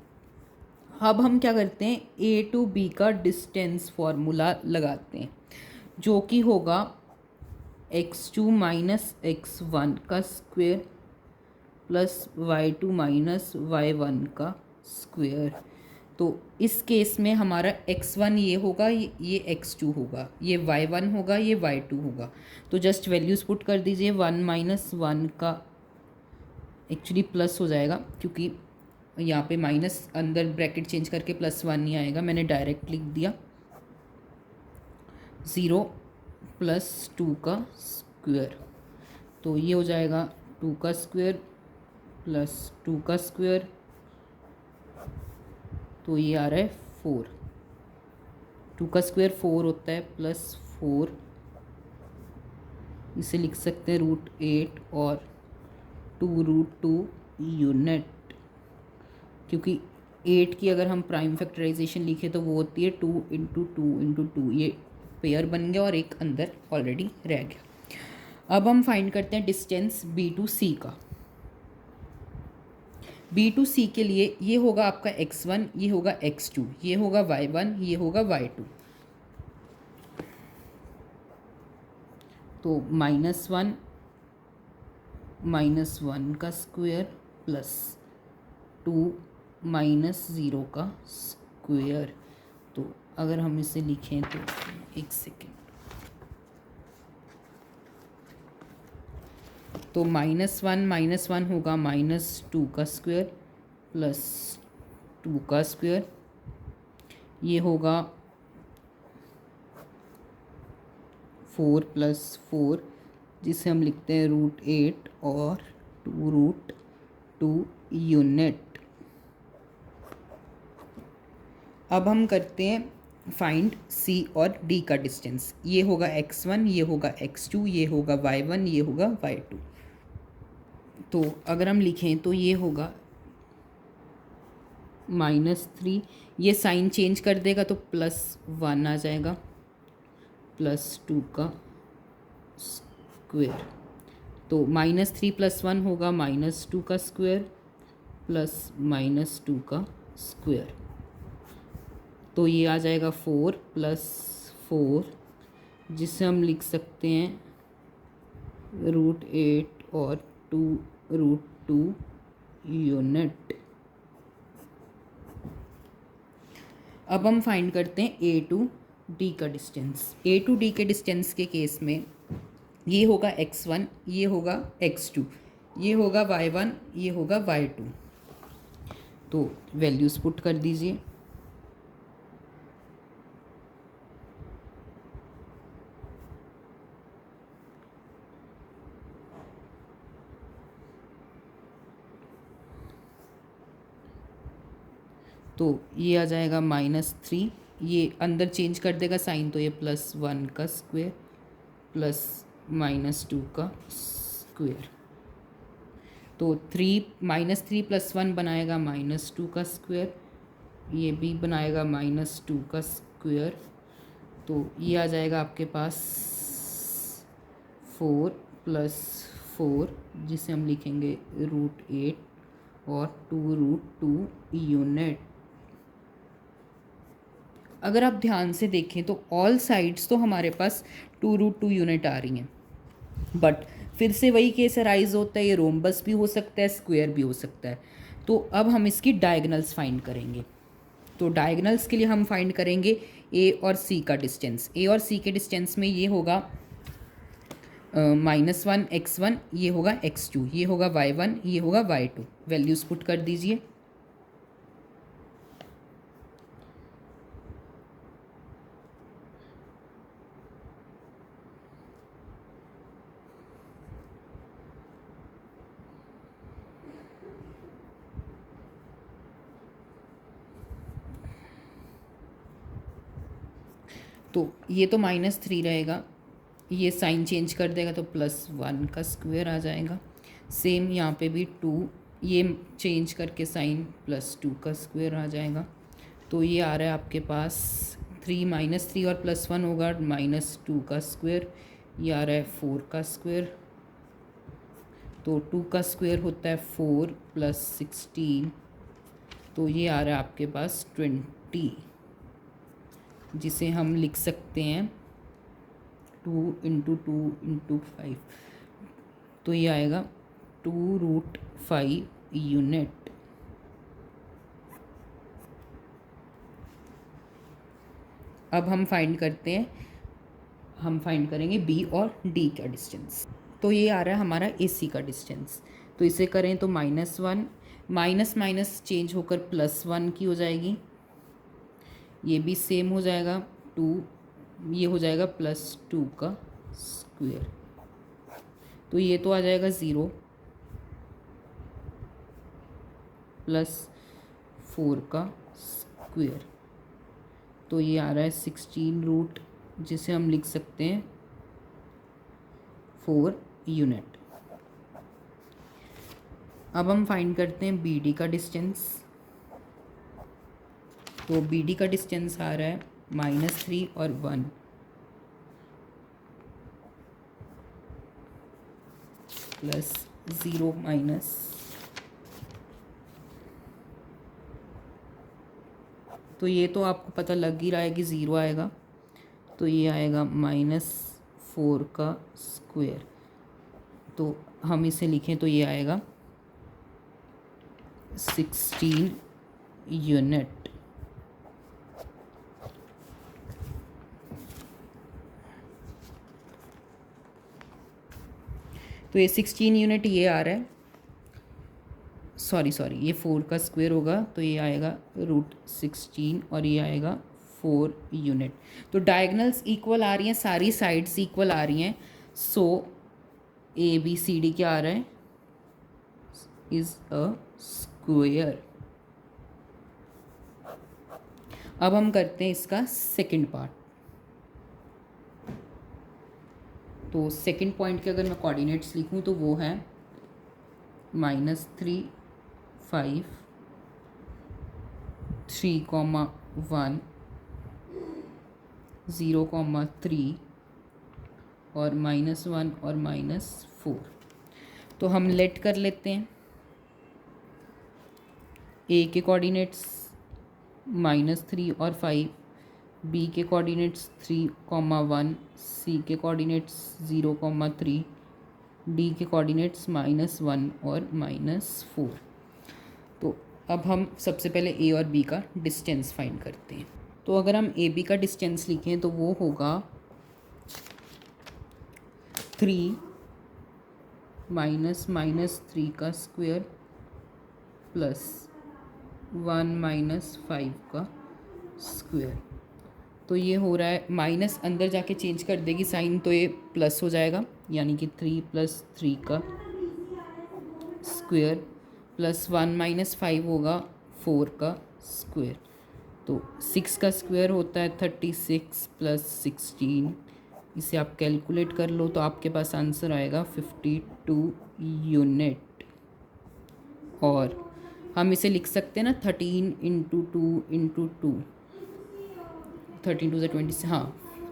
अब हम क्या करते हैं, ए टू बी का डिस्टेंस फॉर्मूला लगाते हैं, जो कि होगा x2 - x1 का स्क्वायर प्लस y2 - y1 का स्क्वायर। तो इस केस में हमारा x1 ये होगा, ये x2 होगा, ये y1 होगा, ये y2 होगा। तो जस्ट वैल्यूज़ पुट कर दीजिए। 1 - 1 का एक्चुअली प्लस हो जाएगा, क्योंकि यहाँ पे माइनस अंदर ब्रैकेट चेंज करके +1 नहीं आएगा, मैंने डायरेक्ट लिख दिया। 0 + 2 का स्क्वायर, तो ये हो जाएगा 2 का स्क्वायर प्लस 2 का स्क्वायर, तो ये आ रहा है 4। 2 का स्क्वायर 4 होता है प्लस 4, इसे लिख सकते हैं √8 और 2√2 यूनिट, क्योंकि 8 की अगर हम प्राइम फैक्टराइजेशन लिखे तो वो होती है 2 × 2 × 2, ये पेयर बन गया और एक अंदर ऑलरेडी रह गया। अब हम फाइंड करते हैं डिस्टेंस बी टू सी का। बी टू सी के लिए ये होगा आपका x1, ये होगा x2, ये होगा y1, ये होगा y2। तो -1 - 1 का स्क्वायर प्लस 2 - 0 का स्क्वायर। तो अगर हम इसे लिखें तो एक सेकेंड, तो -1 - 1 होगा -2 का स्क्वायर प्लस 2 का स्क्वायर, ये होगा 4 + 4, जिसे हम लिखते हैं √8 और 2√2 यूनिट। अब हम करते हैं फाइंड सी और डी का डिस्टेंस। ये होगा x1, ये होगा x2, ये होगा y1, ये होगा y2। तो अगर हम लिखें तो ये होगा -3, ये साइन चेंज कर देगा तो +1 आ जाएगा, +2 का स्क्वायर। तो -3 + 1 होगा -2 का स्क्वायर प्लस -2 का स्क्वायर। तो ये आ जाएगा 4 + 4, जिसे हम लिख सकते हैं √8 और 2√2 यूनिट। अब हम फाइंड करते हैं ए टू डी का डिस्टेंस। ए टू डी के डिस्टेंस के केस में ये होगा x1, ये होगा x2, ये होगा y1, ये होगा y2। तो वैल्यूज़ पुट कर दीजिए। तो ये आ जाएगा -3, ये अंदर चेंज कर देगा साइन, तो ये +1 का स्क्वायर प्लस -2 का स्क्वायर। तो -3 + 1 बनाएगा -2 का स्क्वायर, ये भी बनाएगा -2 का स्क्वायर। तो ये आ जाएगा आपके पास 4 + 4, जिसे हम लिखेंगे √8 और 2√2 यूनिट। अगर आप ध्यान से देखें तो ऑल साइड्स तो हमारे पास 2√2 यूनिट आ रही हैं, बट फिर से वही केस अराइज होता है, ये रोम्बस भी हो सकता है, स्क्वायर भी हो सकता है। तो अब हम इसकी डायगनल्स फाइंड करेंगे। तो डायगनल्स के लिए हम फाइंड करेंगे ए और सी का डिस्टेंस। ए और सी के डिस्टेंस में ये होगा -1 x1, ये होगा x2, ये होगा y1, ये होगा y2। वैल्यूज़ पुट कर दीजिए। तो ये तो -3 रहेगा, ये साइन चेंज कर देगा तो +1 का स्क्वायर आ जाएगा। सेम यहाँ पे भी 2, ये चेंज करके साइन +2 का स्क्वायर आ जाएगा। तो ये आ रहा है आपके पास 3 -3 और +1 होगा -2 का स्क्वायर, ये आ रहा है 4 का स्क्वायर। तो 2 का स्क्वायर होता है 4 + 16, तो ये आ रहा है आपके पास 20, जिसे हम लिख सकते हैं 2 × 2 × 5। तो ये आएगा 2√5 यूनिट। अब हम फाइंड करते हैं, हम फाइंड करेंगे बी और डी का डिस्टेंस। तो ये आ रहा है हमारा ए सी का डिस्टेंस। तो इसे करें तो -1 माइनस माइनस चेंज होकर +1 की हो जाएगी, ये भी सेम हो जाएगा 2, ये हो जाएगा +2 का स्क्वायर। तो ये तो आ जाएगा 0 +4 का स्क्वायर। तो ये आ रहा है 16 रूट, जिसे हम लिख सकते हैं 4 यूनिट। अब हम फाइंड करते हैं बी डी का डिस्टेंस। तो बी डी का डिस्टेंस आ रहा है -3 और 1 +0 माइनस, तो ये तो आपको पता लग ही रहा है कि 0 आएगा। तो ये आएगा -4 का स्क्वायर। तो हम इसे लिखें तो ये आएगा 16 यूनिट। तो ये 16 यूनिट ये आ रहा है, सॉरी ये 4 का स्क्वायर होगा, तो ये आएगा √16 और ये आएगा 4 यूनिट। तो डायगनल्स इक्वल आ रही हैं, सारी साइड्स इक्वल आ रही हैं। सो ABCD क्या आ रहा है, इज़ अ स्क्वायर। अब हम करते हैं इसका सेकंड पार्ट। तो सेकंड पॉइंट के अगर मैं कोऑर्डिनेट्स लिखूं तो वो है -3 5 3, 1 0, 3 और -1 और -4। तो हम लेट कर लेते हैं। ए के कोऑर्डिनेट्स -3 और 5, बी के कोऑर्डिनेट्स 3, 1, सी के कोऑर्डिनेट्स 0, 3, डी के कोऑर्डिनेट्स -1 और -4। तो अब हम सबसे पहले ए और बी का डिस्टेंस फाइंड करते हैं। तो अगर हम ए बी का डिस्टेंस लिखें तो वो होगा 3 -3 का स्क्वायर 1 - 5 का स्क्वायर। तो ये हो रहा है माइनस, अंदर जाके चेंज कर देगी साइन तो ये प्लस हो जाएगा, यानी कि 3 + 3 का स्क्वायर प्लस 1 - 5 होगा 4 का स्क्वायर। तो 6 का स्क्वायर होता है 36 + 16। इसे आप कैलकुलेट कर लो तो आपके पास आंसर आएगा 52 यूनिट। और हम इसे लिख सकते हैं ना 13 × 2 × 2, 13 2 = 20 हाँ,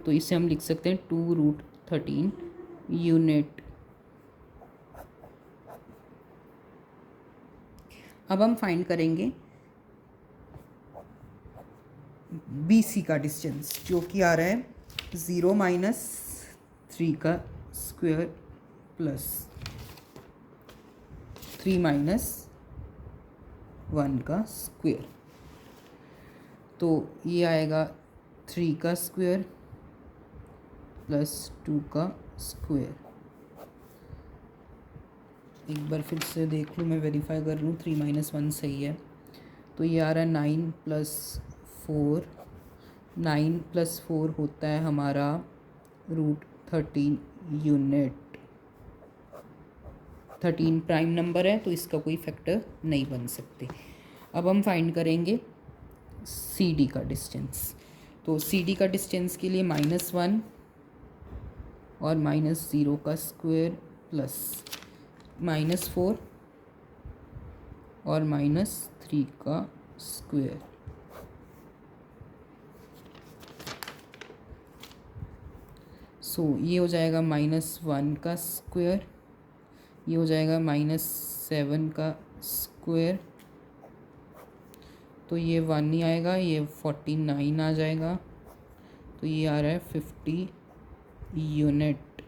तो इसे हम लिख सकते हैं 2√13 यूनिट। अब हम फाइंड करेंगे BC का डिस्टेंस, जो कि आ रहा है 0 - 3 का स्क्वायर प्लस 3 - 1 का स्क्वायर। तो ये आएगा 3 का स्क्वायर प्लस 2 का स्क्वायर। एक बार फिर से देख लूँ, मैं वेरीफाई कर लूँ 3 - 1 सही है। तो ये आ रहा है 9 + 4, 9 + 4 होता है हमारा √13 यूनिट। 13 प्राइम नंबर है तो इसका कोई फैक्टर नहीं बन सकते। अब हम फाइंड करेंगे CD का डिस्टेंस। तो CD का डिस्टेंस के लिए -1 और -0 का स्क्वायर प्लस -4 और -3 का स्क्वायर। सो ये हो जाएगा -1 का स्क्वायर, ये हो जाएगा -7 का स्क्वायर, तो ये 1 नहीं आएगा, ये 49 आ जाएगा। तो ये आ रहा है 50 यूनिट,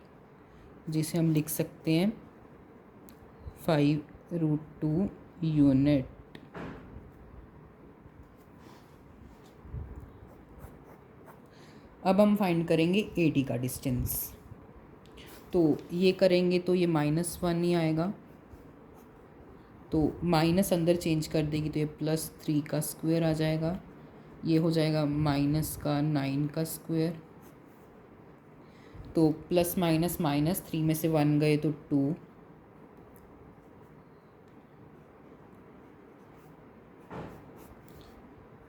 जिसे हम लिख सकते हैं 5√2 यूनिट। अब हम फाइंड करेंगे AD का डिस्टेंस। तो ये करेंगे तो ये -1 ही आएगा, तो माइनस अंदर चेंज कर देगी तो ये +3 का स्क्वायर आ जाएगा। ये हो जाएगा -9 का स्क्वायर। तो प्लस माइनस माइनस 3 में से 1 गए तो 2,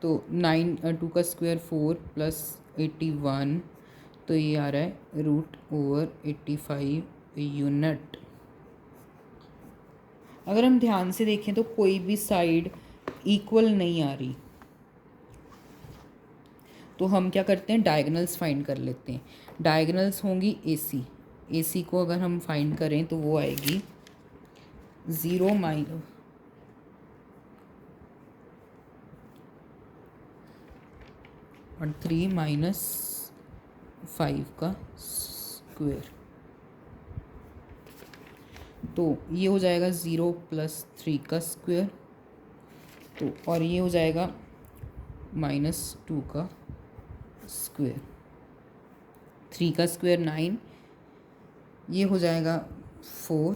तो 2 का स्क्वायर 4 + 81, तो ये आ रहा है √85 यूनिट। अगर हम ध्यान से देखें तो कोई भी साइड इक्वल नहीं आ रही, तो हम क्या करते हैं डायगोनल्स फाइंड कर लेते हैं। डायगोनल्स होंगी AC को अगर हम फाइंड करें तो वो आएगी 0 और 3 - 5 का स्क्वायर। तो ये हो जाएगा 0 + 3 का स्क्वायर, तो और ये हो जाएगा -2 का स्क्वायर। 3 का स्क्वायर 9, ये हो जाएगा 4,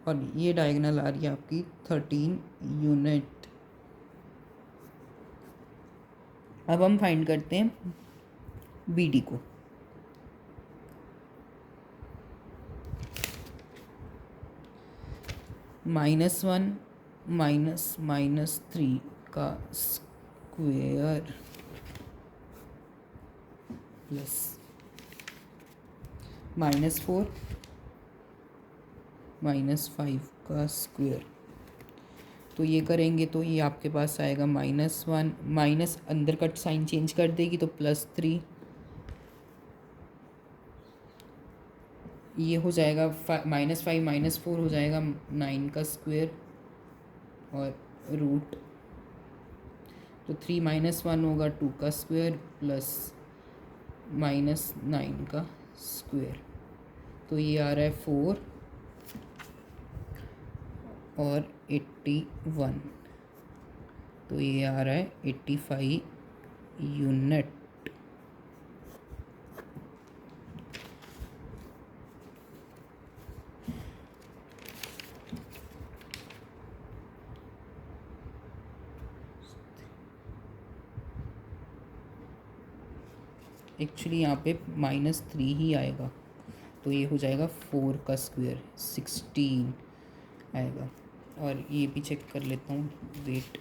और ये डायगोनल आ रही है आपकी 13 यूनिट। अब हम फाइंड करते हैं BD को। -1 - -3 का स्क्वायर प्लस -4 - 5 का स्क्वायर। तो ये करेंगे तो ये आपके पास आएगा -1, माइनस अंदर कट साइन चेंज कर देगी तो +3, ये हो जाएगा -5 - 4 हो जाएगा 9 का स्क्वायर और रूट, तो 3 - 1 होगा 2 का स्क्वायर प्लस -9 का स्क्वायर। तो ये आ रहा है 4 और 81, तो ये आ रहा है 85 यूनिट। एक्चुअली यहाँ पे -3 ही आएगा, तो ये हो जाएगा 4 का स्क्वायर 16 आएगा। और ये भी चेक कर लेता हूँ, वेट।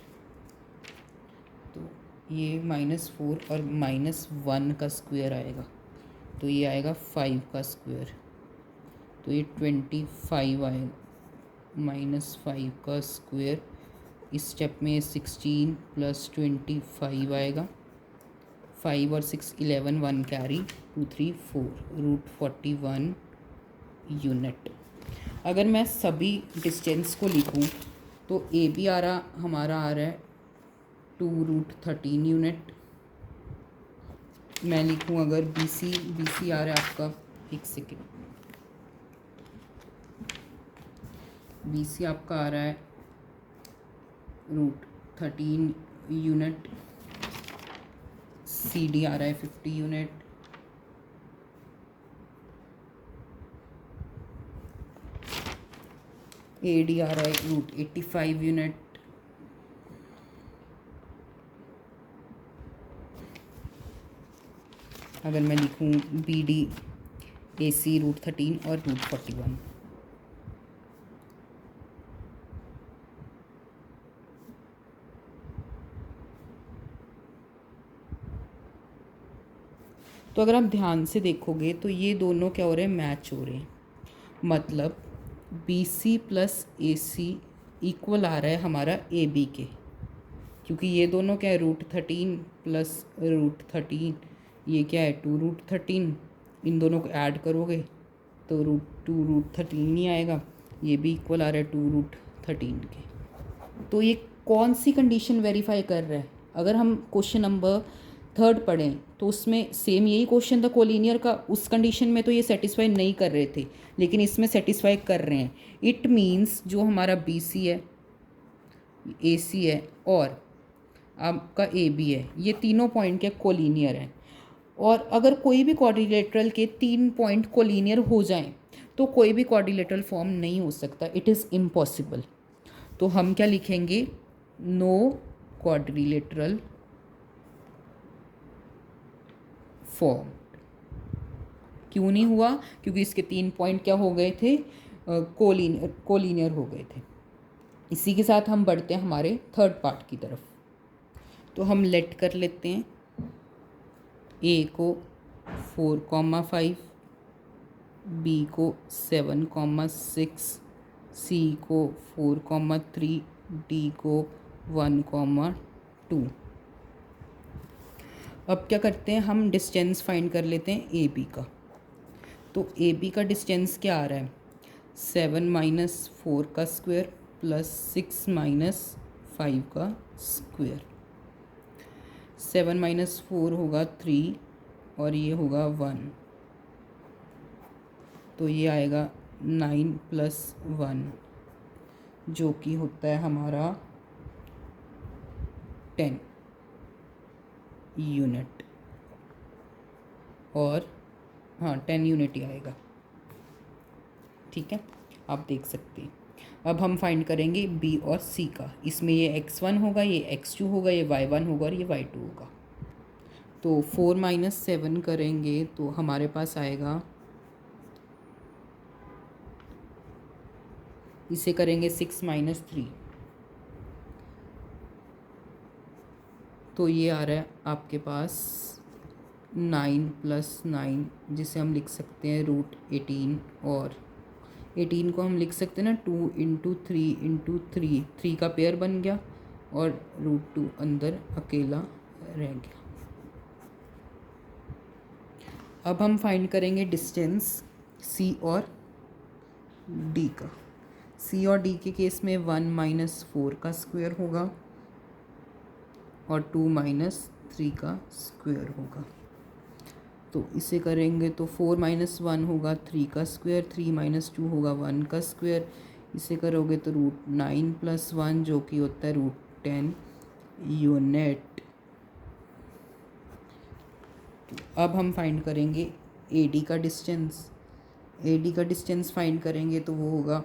तो ये -4 और -1 का स्क्वायर आएगा, तो ये आएगा 5 का स्क्वायर, तो ये 25 आएगा। -5 का स्क्वायर, इस स्टेप में 16 + 25 आएगा। 5 और 6 11, 1 कैरी, 2 3 4 √41 यूनिट। अगर मैं सभी डिस्टेंस को लिखूं तो ए बी हमारा आ रहा है 2√13 यूनिट। मैं लिखूं अगर बी सी आ रहा है आपका, एक सेकेंड, बी सी आपका आ रहा है √13 यूनिट। सी डी आ रहा है 50 यूनिट। ए डी आ रहा है √85 यूनिट। अगर मैं लिखूं बी डी ए सी √13 और √41। तो अगर आप ध्यान से देखोगे तो ये दोनों क्या हो रहे हैं, मैच हो रहे हैं। मतलब बी सी प्लस ए सी इक्वल आ रहा है हमारा ए बी के, क्योंकि ये दोनों क्या है, √13 + √13, ये क्या है 2√13। इन दोनों को ऐड करोगे तो √2√13 नहीं आएगा। ये भी इक्वल आ रहा है 2√13 के। तो ये कौन सी कंडीशन वेरीफाई कर रहा है? अगर हम क्वेश्चन नंबर 3 पढ़ें तो उसमें सेम यही क्वेश्चन था कोलिनियर का। उस कंडीशन में तो ये सेटिस्फाई नहीं कर रहे थे, लेकिन इसमें सेटिस्फाई कर रहे हैं। इट मीन्स जो हमारा बी सी है, ए सी है और आपका ए बी है, ये तीनों पॉइंट के कोलिनियर हैं। और अगर कोई भी क्वाड्रिलेटरल के 3 पॉइंट कोलिनियर हो जाएं तो कोई भी क्वाड्रिलेटरल फॉर्म नहीं हो सकता, इट इज़ इम्पॉसिबल। तो हम क्या लिखेंगे, नो क्वाड्रिलेटरल फॉर्म। क्यों नहीं हुआ? क्योंकि इसके 3 पॉइंट क्या हो गए थे, कोलिनियर हो गए थे। इसी के साथ हम बढ़ते हैं हमारे थर्ड पार्ट की तरफ। तो हम लेट कर लेते हैं ए को 4,5, बी को 7,6, सी को 4,3, डी को 1,2। अब क्या करते हैं, हम डिस्टेंस फाइंड कर लेते हैं ए बी का। तो ए बी का डिस्टेंस क्या आ रहा है, 7 - 4 का स्क्वायर + 6 - 5 का स्क्वायर। 7 - 4 होगा 3 और ये होगा 1, तो ये आएगा 9 + 1, जो कि होता है हमारा 10 यूनिट। और हाँ 10 यूनिट ही आएगा, ठीक है, आप देख सकते हैं। अब हम फाइंड करेंगे बी और सी का। इसमें ये x1 होगा, ये x2 होगा, ये y1 होगा और ये y2 होगा। तो 4 - 7 करेंगे तो हमारे पास आएगा, इसे करेंगे 6 - 3, तो ये आ रहा है आपके पास 9 + 9, जिसे हम लिख सकते हैं √18। और 18 को हम लिख सकते हैं ना 2 × 3 × 3, 3 का पेयर बन गया और √2 अंदर अकेला रह गया। अब हम फाइंड करेंगे डिस्टेंस सी और डी का। सी और डी के केस में 1 - 4 का स्क्वायर होगा और 2 - 3 का स्क्वायर होगा। तो इसे करेंगे तो 4 - 1 होगा 3 का स्क्वायर, 3 - 2 होगा 1 का स्क्वायर। इसे करोगे तो √9 + 1, जो कि होता है √10 यूनिट। अब हम फाइंड करेंगे ए डी का डिस्टेंस। ए डी का डिस्टेंस फाइंड करेंगे तो वो होगा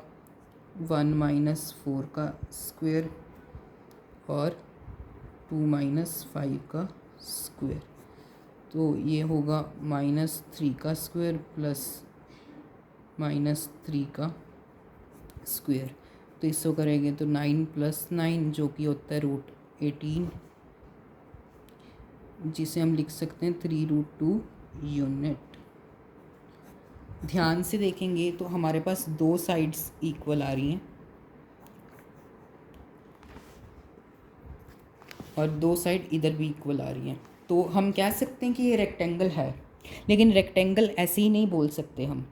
1 - 4 का स्क्वायर और 2 - 5 का स्क्वायर। तो ये होगा -3 का स्क्वायर प्लस -3 का स्क्वायर। तो इसको करेंगे तो 9 + 9 जो कि होता है √18, जिसे हम लिख सकते हैं 3√2 यूनिट। ध्यान से देखेंगे तो हमारे पास दो साइड्स इक्वल आ रही हैं और दो साइड इधर भी इक्वल आ रही हैं, तो हम कह सकते हैं कि ये रेक्टेंगल है। लेकिन रेक्टेंगल ऐसे ही नहीं बोल सकते हम,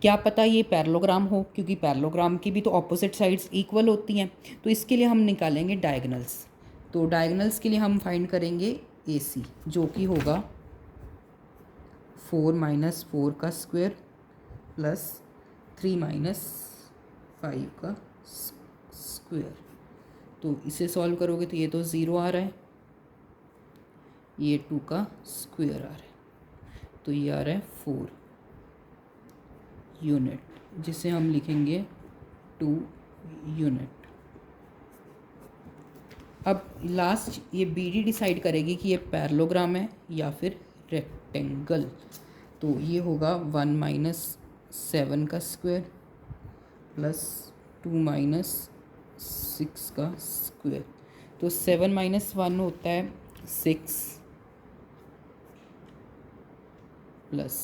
क्या पता ये पैरेललोग्राम हो, क्योंकि पैरेललोग्राम की भी तो ऑपोजिट साइड्स इक्वल होती हैं। तो इसके लिए हम निकालेंगे डायगोनल्स। तो डायगोनल्स के लिए हम फाइंड करेंगे AC, जो कि होगा 4 - 4 का स्क्वायर प्लस 3 - 5 का स्क्वायर। तो इसे सॉल्व करोगे तो ये तो 0 आ रहा है, ये 2 का स्क्वायर आ रहा है, तो ये आ रहा है 4 यूनिट, जिसे हम लिखेंगे 2 यूनिट। अब लास्ट ये BD डिसाइड करेगी कि ये पैरेललोग्राम है या फिर रेक्टेंगल। तो ये होगा 1 - 7 का स्क्वायर प्लस 2 - 6 का स्क्वायर। तो 7 - 1 होता है 6 प्लस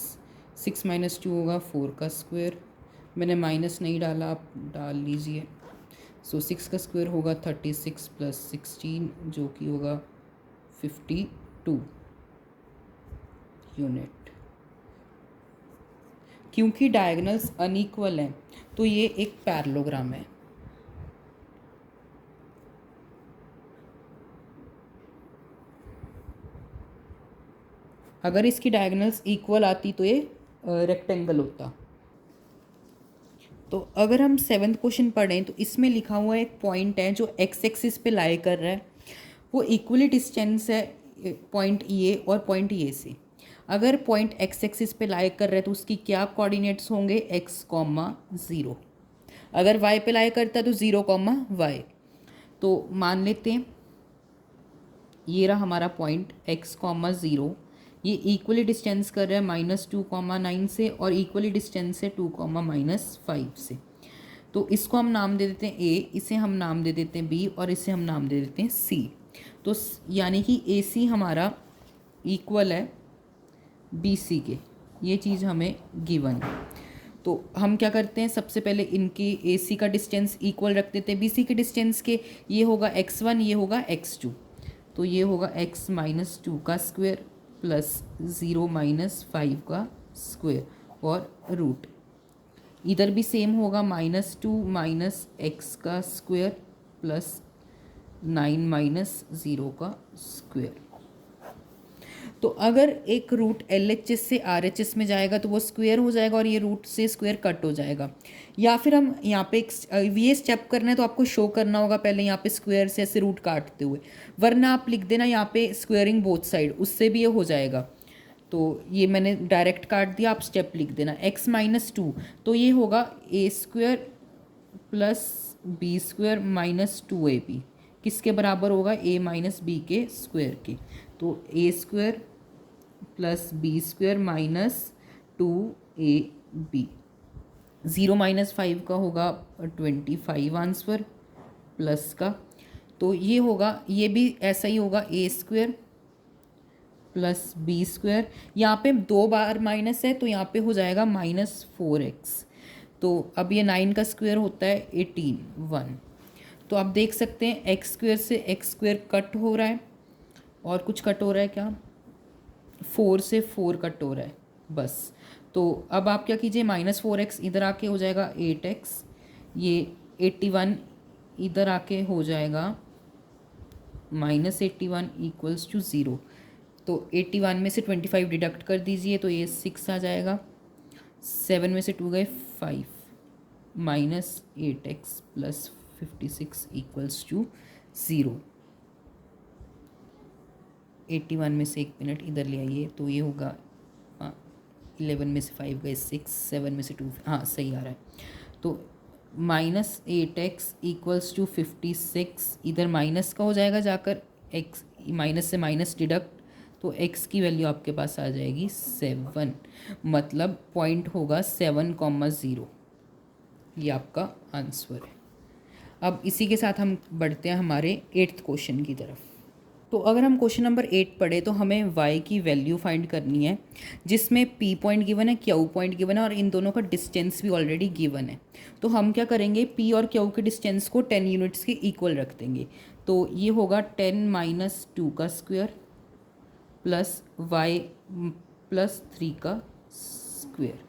6 - 2 होगा 4 का स्क्वायर। मैंने माइनस नहीं डाला, आप डाल लीजिए। सो 6 का स्क्वायर होगा 36 + 16 जो कि होगा 52 यूनिट। क्योंकि डायगोनल्स अनइक्वल हैं तो ये एक पैरेललोग्राम है। अगर इसकी डायगोनल्स इक्वल आती तो ये रेक्टेंगल होता। तो अगर हम 7th क्वेश्चन पढ़ें तो इसमें लिखा हुआ एक पॉइंट है जो एक्स एक्सिस पे लाई कर रहा है, वो इक्वली डिस्टेंस है पॉइंट ए और पॉइंट ए से। अगर पॉइंट एक्स एक्सिस पे लाई कर रहा है तो उसकी क्या कोऑर्डिनेट्स होंगे, x, 0। अगर y पे लाई करता है तो 0, y। तो मान लेते हैं ये रहा हमारा पॉइंट x, 0। ये इक्वली डिस्टेंस कर रहा है -2, 9 से, और इक्वली डिस्टेंस है 2, -5 से। तो इसको हम नाम दे देते हैं A, इसे हम नाम दे देते हैं B और इसे हम नाम दे देते हैं C। तो यानी कि AC हमारा इक्वल है BC के, ये चीज़ हमें गिवन है। तो हम क्या करते हैं, सबसे पहले इनके AC का डिस्टेंस इक्वल रख देते हैं BC के डिस्टेंस के। ये होगा x1, ये होगा x2। तो ये होगा x - 2 का स्क्वायर प्लस 0 - 5 का स्क्वायर और रूट। इधर भी सेम होगा -2 - x का स्क्वायर प्लस 9 - 0 का स्क्वायर। तो अगर एक रूट LHS से RHS में जाएगा तो वो स्क्वायर हो जाएगा और ये रूट से स्क्वायर कट हो जाएगा। या फिर हम यहाँ पे ये स्टेप करना है तो आपको शो करना होगा पहले यहाँ पे स्क्वायर से ऐसे रूट काटते हुए, वरना आप लिख देना यहाँ पे स्क्वायरिंग बोथ साइड, उससे भी ये हो जाएगा। तो ये मैंने डायरेक्ट काट दिया, आप स्टेप लिख देना। x - 2 तो ये होगा A² प्लस B² - 2AB, किसके बराबर होगा, A - B के स्क्वायर के। तो A² प्लस B² - 2AB। 0 - 5 का होगा 25 आंसर प्लस का। तो ये होगा, ये भी ऐसा ही होगा A² प्लस B²। यहाँ पे 2 बार माइनस है तो यहाँ पे हो जाएगा -4x। तो अब ये 9 का स्क्वायर होता है 18, 1। तो आप देख सकते हैं x² से x² कट हो रहा है, और कुछ कट हो रहा है क्या, 4 से 4 कट हो रहा है बस। तो अब आप क्या कीजिए, -4x इधर आके हो जाएगा 8x, ये 81 इधर आके हो जाएगा -81 = 0। तो 81 में से 25 डिडक्ट कर दीजिए तो ये 6 आ जाएगा। 7 में से 2 गए 5, -8x प्लस 56 = 0। 81 में से 1 मिनट इधर ले आइए तो ये होगा 11 में से 5 गए 6, 7 में से 2, हाँ सही आ रहा है। तो -8x = 56, इधर माइनस का हो जाएगा जाकर, x माइनस से माइनस डिडक्ट तो x की वैल्यू आपके पास आ जाएगी 7, मतलब पॉइंट होगा 7,0। ये आपका आंसर है। अब इसी के साथ हम बढ़ते हैं हमारे 8th क्वेश्चन की तरफ। तो अगर हम क्वेश्चन नंबर 8 पढ़े तो हमें y की वैल्यू फाइंड करनी है, जिसमें p पॉइंट गिवन है, q पॉइंट गिवन है और इन दोनों का डिस्टेंस भी ऑलरेडी गिवन है। तो हम क्या करेंगे, p और q के डिस्टेंस को 10 यूनिट्स के इक्वल रख देंगे। तो ये होगा 10 माइनस 2 का स्क्वायर प्लस y प्लस 3 का स्क्वायर,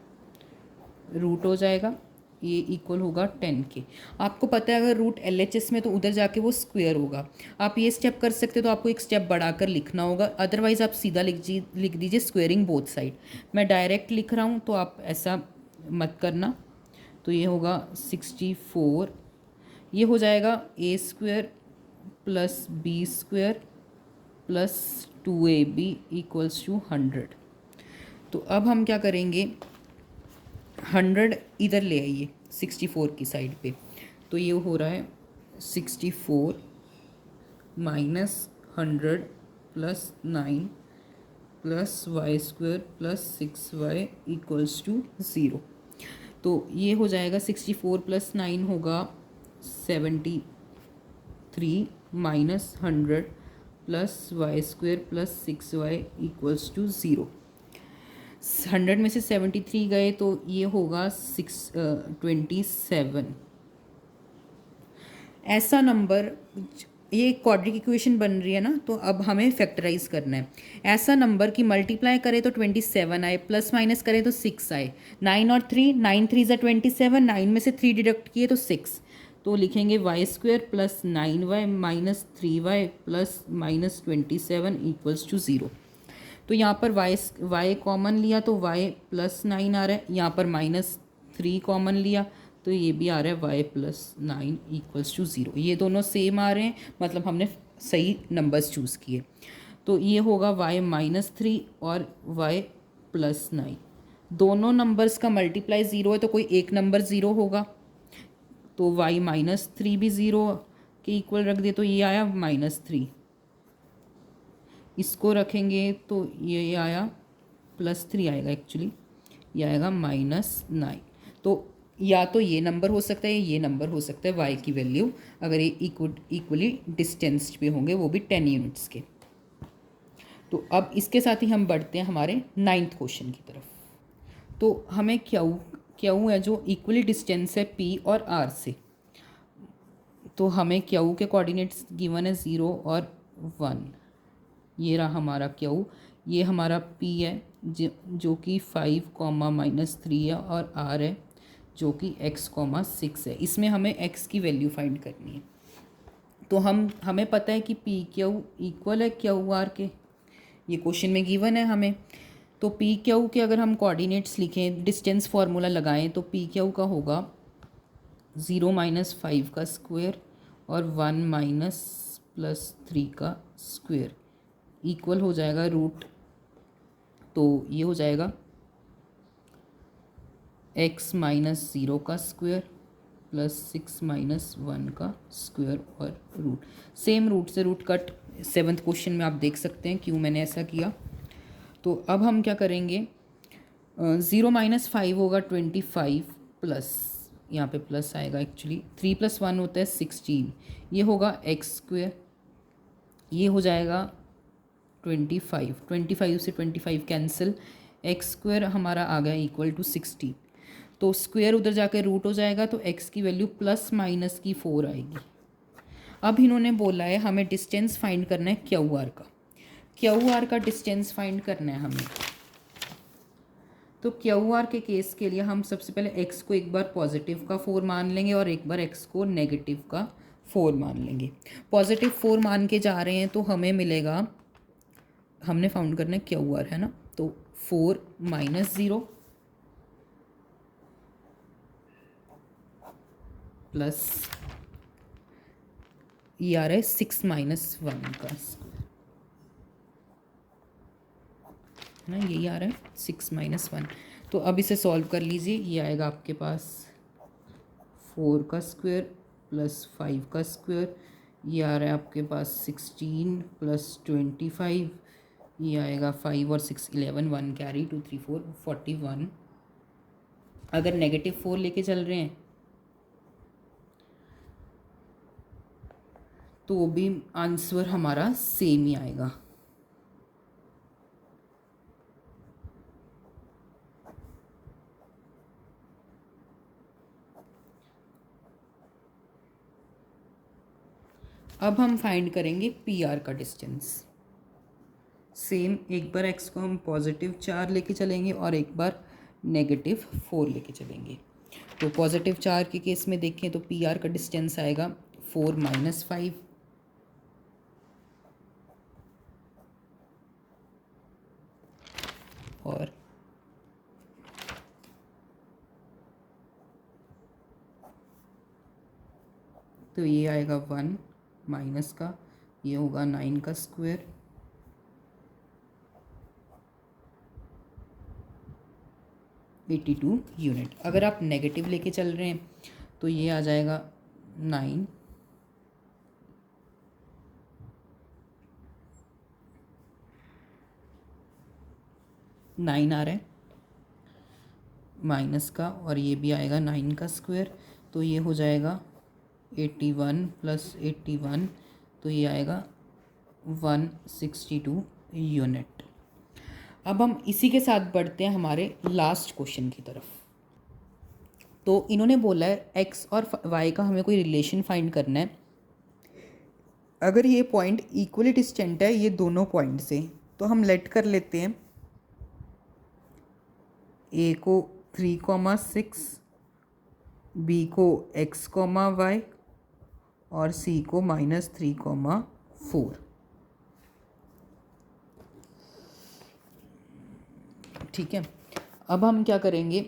रूट हो जाएगा, ये इक्वल होगा 10 के। आपको पता है अगर रूट LHS में तो उधर जाके वो स्क्वायर होगा। आप ये स्टेप कर सकते हो, तो आपको एक स्टेप बढ़ाकर लिखना होगा, अदरवाइज़ आप सीधा लिख दीजिए स्क्वेयरिंग बोथ साइड। मैं डायरेक्ट लिख रहा हूँ तो आप ऐसा मत करना। तो ये होगा 64, ये हो जाएगा a square plus b square plus 2ab equals to 100। तो अब हम क्या करेंगे, 100 इधर ले आइए 64 की साइड पे। तो ये हो रहा है 64 minus 100 plus 9 plus y square plus 6y equals to 0। तो ये हो जाएगा 64 प्लस 9 होगा 73 minus 100 plus y square plus 6y equals to 0। 100 में से 73 गए तो ये होगा 27। ऐसा नंबर, ये क्वाड्रिक इक्वेशन बन रही है ना, तो अब हमें फैक्टराइज करना है। ऐसा नंबर की मल्टीप्लाई करें तो 27 आए, प्लस माइनस करें तो 6 आए। 9 और 3, 9 3 ज़ा 27, 9 में से 3 डिडक्ट किए तो 6। तो लिखेंगे y square plus 9y minus 3y plus minus 27 equals to 0। तो यहाँ पर y कॉमन लिया तो y प्लस 9 आ रहा है, यहाँ पर माइनस 3 कॉमन लिया तो ये भी आ रहा है y प्लस 9 इक्वल्स टू 0। ये दोनों सेम आ रहे हैं, मतलब हमने सही नंबर्स चूज़ किए। तो ये होगा y माइनस 3 और y प्लस 9। दोनों नंबर्स का मल्टीप्लाई 0 है तो कोई एक नंबर 0 होगा, तो y माइनस 3 भी 0 के इक्वल रख दे, तो ये आया -3। इसको रखेंगे तो ये आया +3 आएगा, एक्चुअली ये आएगा -9। तो या तो ये नंबर हो सकता है, ये नंबर हो सकता है y की वैल्यू, अगर ये इक्वली डिस्टेंस पे होंगे, वो भी 10 यूनिट्स के। तो अब इसके साथ ही हम बढ़ते हैं हमारे 9th क्वेश्चन की तरफ। तो हमें क्यू है जो इक्वली डिस्टेंस है p और r से। तो हमें क्यू के कोऑर्डिनेट्स गिवन है 0 और 1। ये रहा हमारा क्यू, ये हमारा p है जो कि 5, -3 है, और r है जो कि x, 6 है। इसमें हमें x की वैल्यू फाइंड करनी है। तो हमें पता है कि पी क्यू इक्वल है क्यू आर के, ये क्वेश्चन में गिवन है हमें। तो पी क्यू के अगर हम कोऑर्डिनेट्स लिखें, डिस्टेंस फार्मूला लगाएं, तो पी क्यू का होगा 0 - 5 का स्क्वायर और 1 - +3 का स्क्वायर इक्वल हो जाएगा रूट। तो ये हो जाएगा x -0 का स्क्वायर प्लस 6 - 1 का स्क्वायर और रूट। सेम रूट से रूट कट 7th क्वेश्चन में आप देख सकते हैं क्यों मैंने ऐसा किया। तो अब हम क्या करेंगे, 0 - 5 होगा 25 प्लस, यहाँ पे प्लस आएगा, एक्चुअली 3 + 1 होता है 16। ये होगा x स्क्वायर, ये हो जाएगा 25 से 25 कैंसिल, एक्स स्क्वायर हमारा आ गया इक्वल टू 16। तो स्क्वायर उधर जाकर रूट हो जाएगा, तो x की वैल्यू प्लस माइनस की 4 आएगी। अब इन्होंने बोला है हमें डिस्टेंस फाइंड करना है क्यू आर का डिस्टेंस फाइंड करना है हमें। तो क्यू आर के केस के लिए हम सबसे पहले x को एक बार पॉजिटिव का 4 मान लेंगे और एक बार x को नेगेटिव का 4 मान लेंगे। पॉजिटिव 4 मान के जा रहे हैं तो हमें मिलेगा, हमने फाउंड करना है क्यू आर, है ना। तो 4 - 0 प्लस ये आ रहा है 6 - 1 का स्क्वायर, है ना, यही आ रहा है 6 - 1। तो अब इसे सॉल्व कर लीजिए, ये आएगा आपके पास 4 का स्क्वायर प्लस 5 का स्क्वायर, ये आ रहा है आपके पास 16 + 25 ये आएगा 5 और 6 11, 1 कैरी, 2 3 4 41। अगर -4 लेके चल रहे हैं तो भी आंसर हमारा सेम ही आएगा। अब हम फाइंड करेंगे पी आर का डिस्टेंस। सेम, एक बार एक्स को हम +4 लेके चलेंगे और एक बार -4 लेके चलेंगे। तो +4 के केस में देखें तो पी आर का डिस्टेंस आएगा 4 - 5, और तो ये आएगा 1 माइनस का, ये होगा 9 का स्क्वायर, (82 यूनिट। अगर आप नेगेटिव लेके चल रहे हैं तो ये आ जाएगा 9 आ रहा है माइनस का, और ये भी आएगा 9 का स्क्वायर, तो ये हो जाएगा 81 + 81, तो ये आएगा 162 यूनिट। अब हम इसी के साथ बढ़ते हैं हमारे लास्ट क्वेश्चन की तरफ। तो इन्होंने बोला है एक्स और वाई का हमें कोई रिलेशन फाइंड करना है। अगर ये पॉइंट इक्वली डिस्टेंट है ये दोनों पॉइंट से, तो हम लेट कर लेते हैं ए को 3,6, बी को x, y और सी को -3,4। ठीक है, अब हम क्या करेंगे,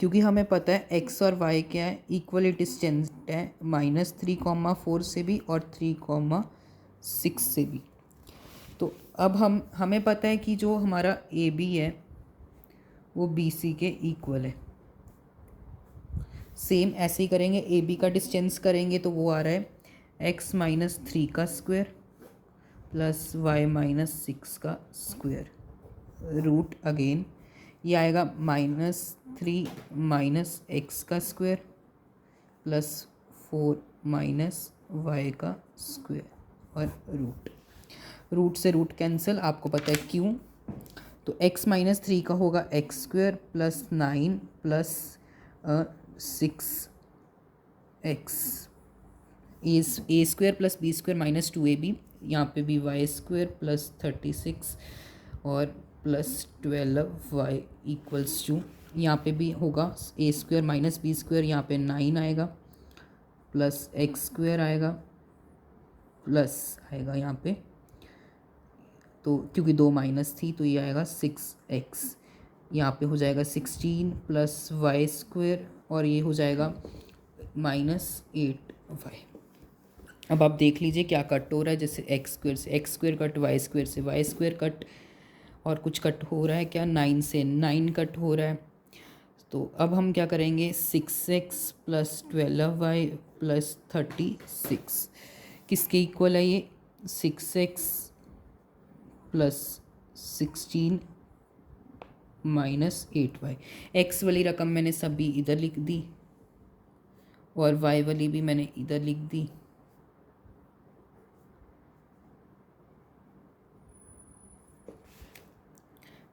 क्योंकि हमें पता है x और y क्या है, इक्वली डिस्टेंट है -3,4 से भी और 3,6 से भी। तो अब हमें पता है कि जो हमारा ए बी है वो बी सी के इक्वल है। सेम ऐसे ही करेंगे, ए बी का डिस्टेंस करेंगे तो वो आ रहा है x -3 का स्क्वायर प्लस y -6 का स्क्वायर, रूट अगेन ये आएगा -3 -x का स्क्वायर प्लस 4 -y का स्क्वायर और रूट से रूट कैंसिल, आपको पता है क्यों। तो x -3 का होगा x square plus 9 plus 6x, A square plus B square -2ab, यहाँ पे भी y स्क्वायर प्लस 36 और प्लस 12y इक्वल्स टू, यहाँ पे भी होगा ए स्क्वायर माइनस बी स्क्वायर, यहाँ पे 9 आएगा प्लस एक्स स्क्वायर आएगा प्लस आएगा यहाँ पे, तो क्योंकि 2 माइनस थी तो ये आएगा 6x, यहाँ पे हो जाएगा 16 प्लस वाई स्क्वायर और ये हो जाएगा -8y। अब आप देख लीजिए क्या कट हो रहा है, जैसे एक्स स्क्वायर से x square cut, y square से वाई स्क्वायर कट, और कुछ कट हो रहा है क्या, 9 से 9 कट हो रहा है। तो अब हम क्या करेंगे, 6x प्लस 12y प्लस 36 किसके इक्वल है ये, 6x प्लस 16 -8y। x वाली रकम मैंने सभी इधर लिख दी और y वाली भी मैंने इधर लिख दी।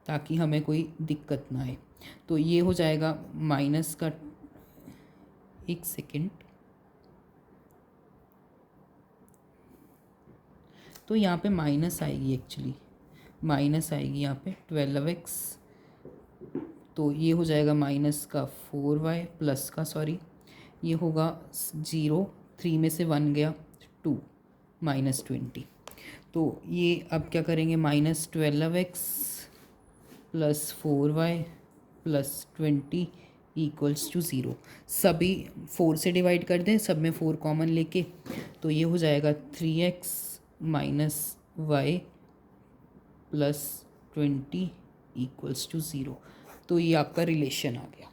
ताकि हमें कोई दिक्कत ना आए। तो ये हो जाएगा माइनस का, एक सेकेंड, तो यहाँ पे माइनस आएगी, एक्चुअली माइनस आएगी यहाँ पे 12x, तो ये हो जाएगा माइनस का 4y प्लस का, सॉरी ये होगा 0, 3 में से 1 गया 2 -20। तो ये अब क्या करेंगे, -12x plus 4y plus 20 equals to 0। सभी 4 से डिवाइड कर दें, सब में 4 कॉमन लेके, तो ये हो जाएगा 3x minus y plus 20 equals to 0। तो ये आपका रिलेशन आ गया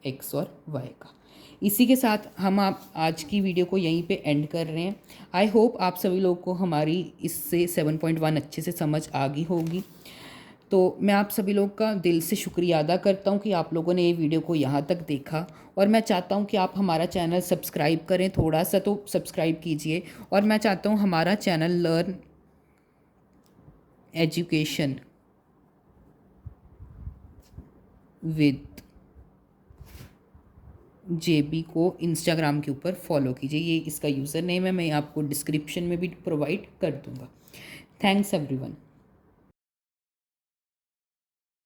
x और y का। इसी के साथ हम आप आज की वीडियो को यहीं पे एंड कर रहे हैं। आई होप आप सभी लोग को हमारी इससे 7.1 अच्छे से समझ आ गई होगी। तो मैं आप सभी लोग का दिल से शुक्रिया अदा करता हूँ कि आप लोगों ने ये वीडियो को यहाँ तक देखा, और मैं चाहता हूँ कि आप हमारा चैनल सब्सक्राइब करें, थोड़ा सा तो सब्सक्राइब कीजिए। और मैं चाहता हूँ हमारा channel learn education with JB को इंस्टाग्राम के ऊपर फॉलो कीजिए। ये इसका यूज़र नेम है, मैं आपको डिस्क्रिप्शन में भी प्रोवाइड कर दूँगा। Thanks everyone.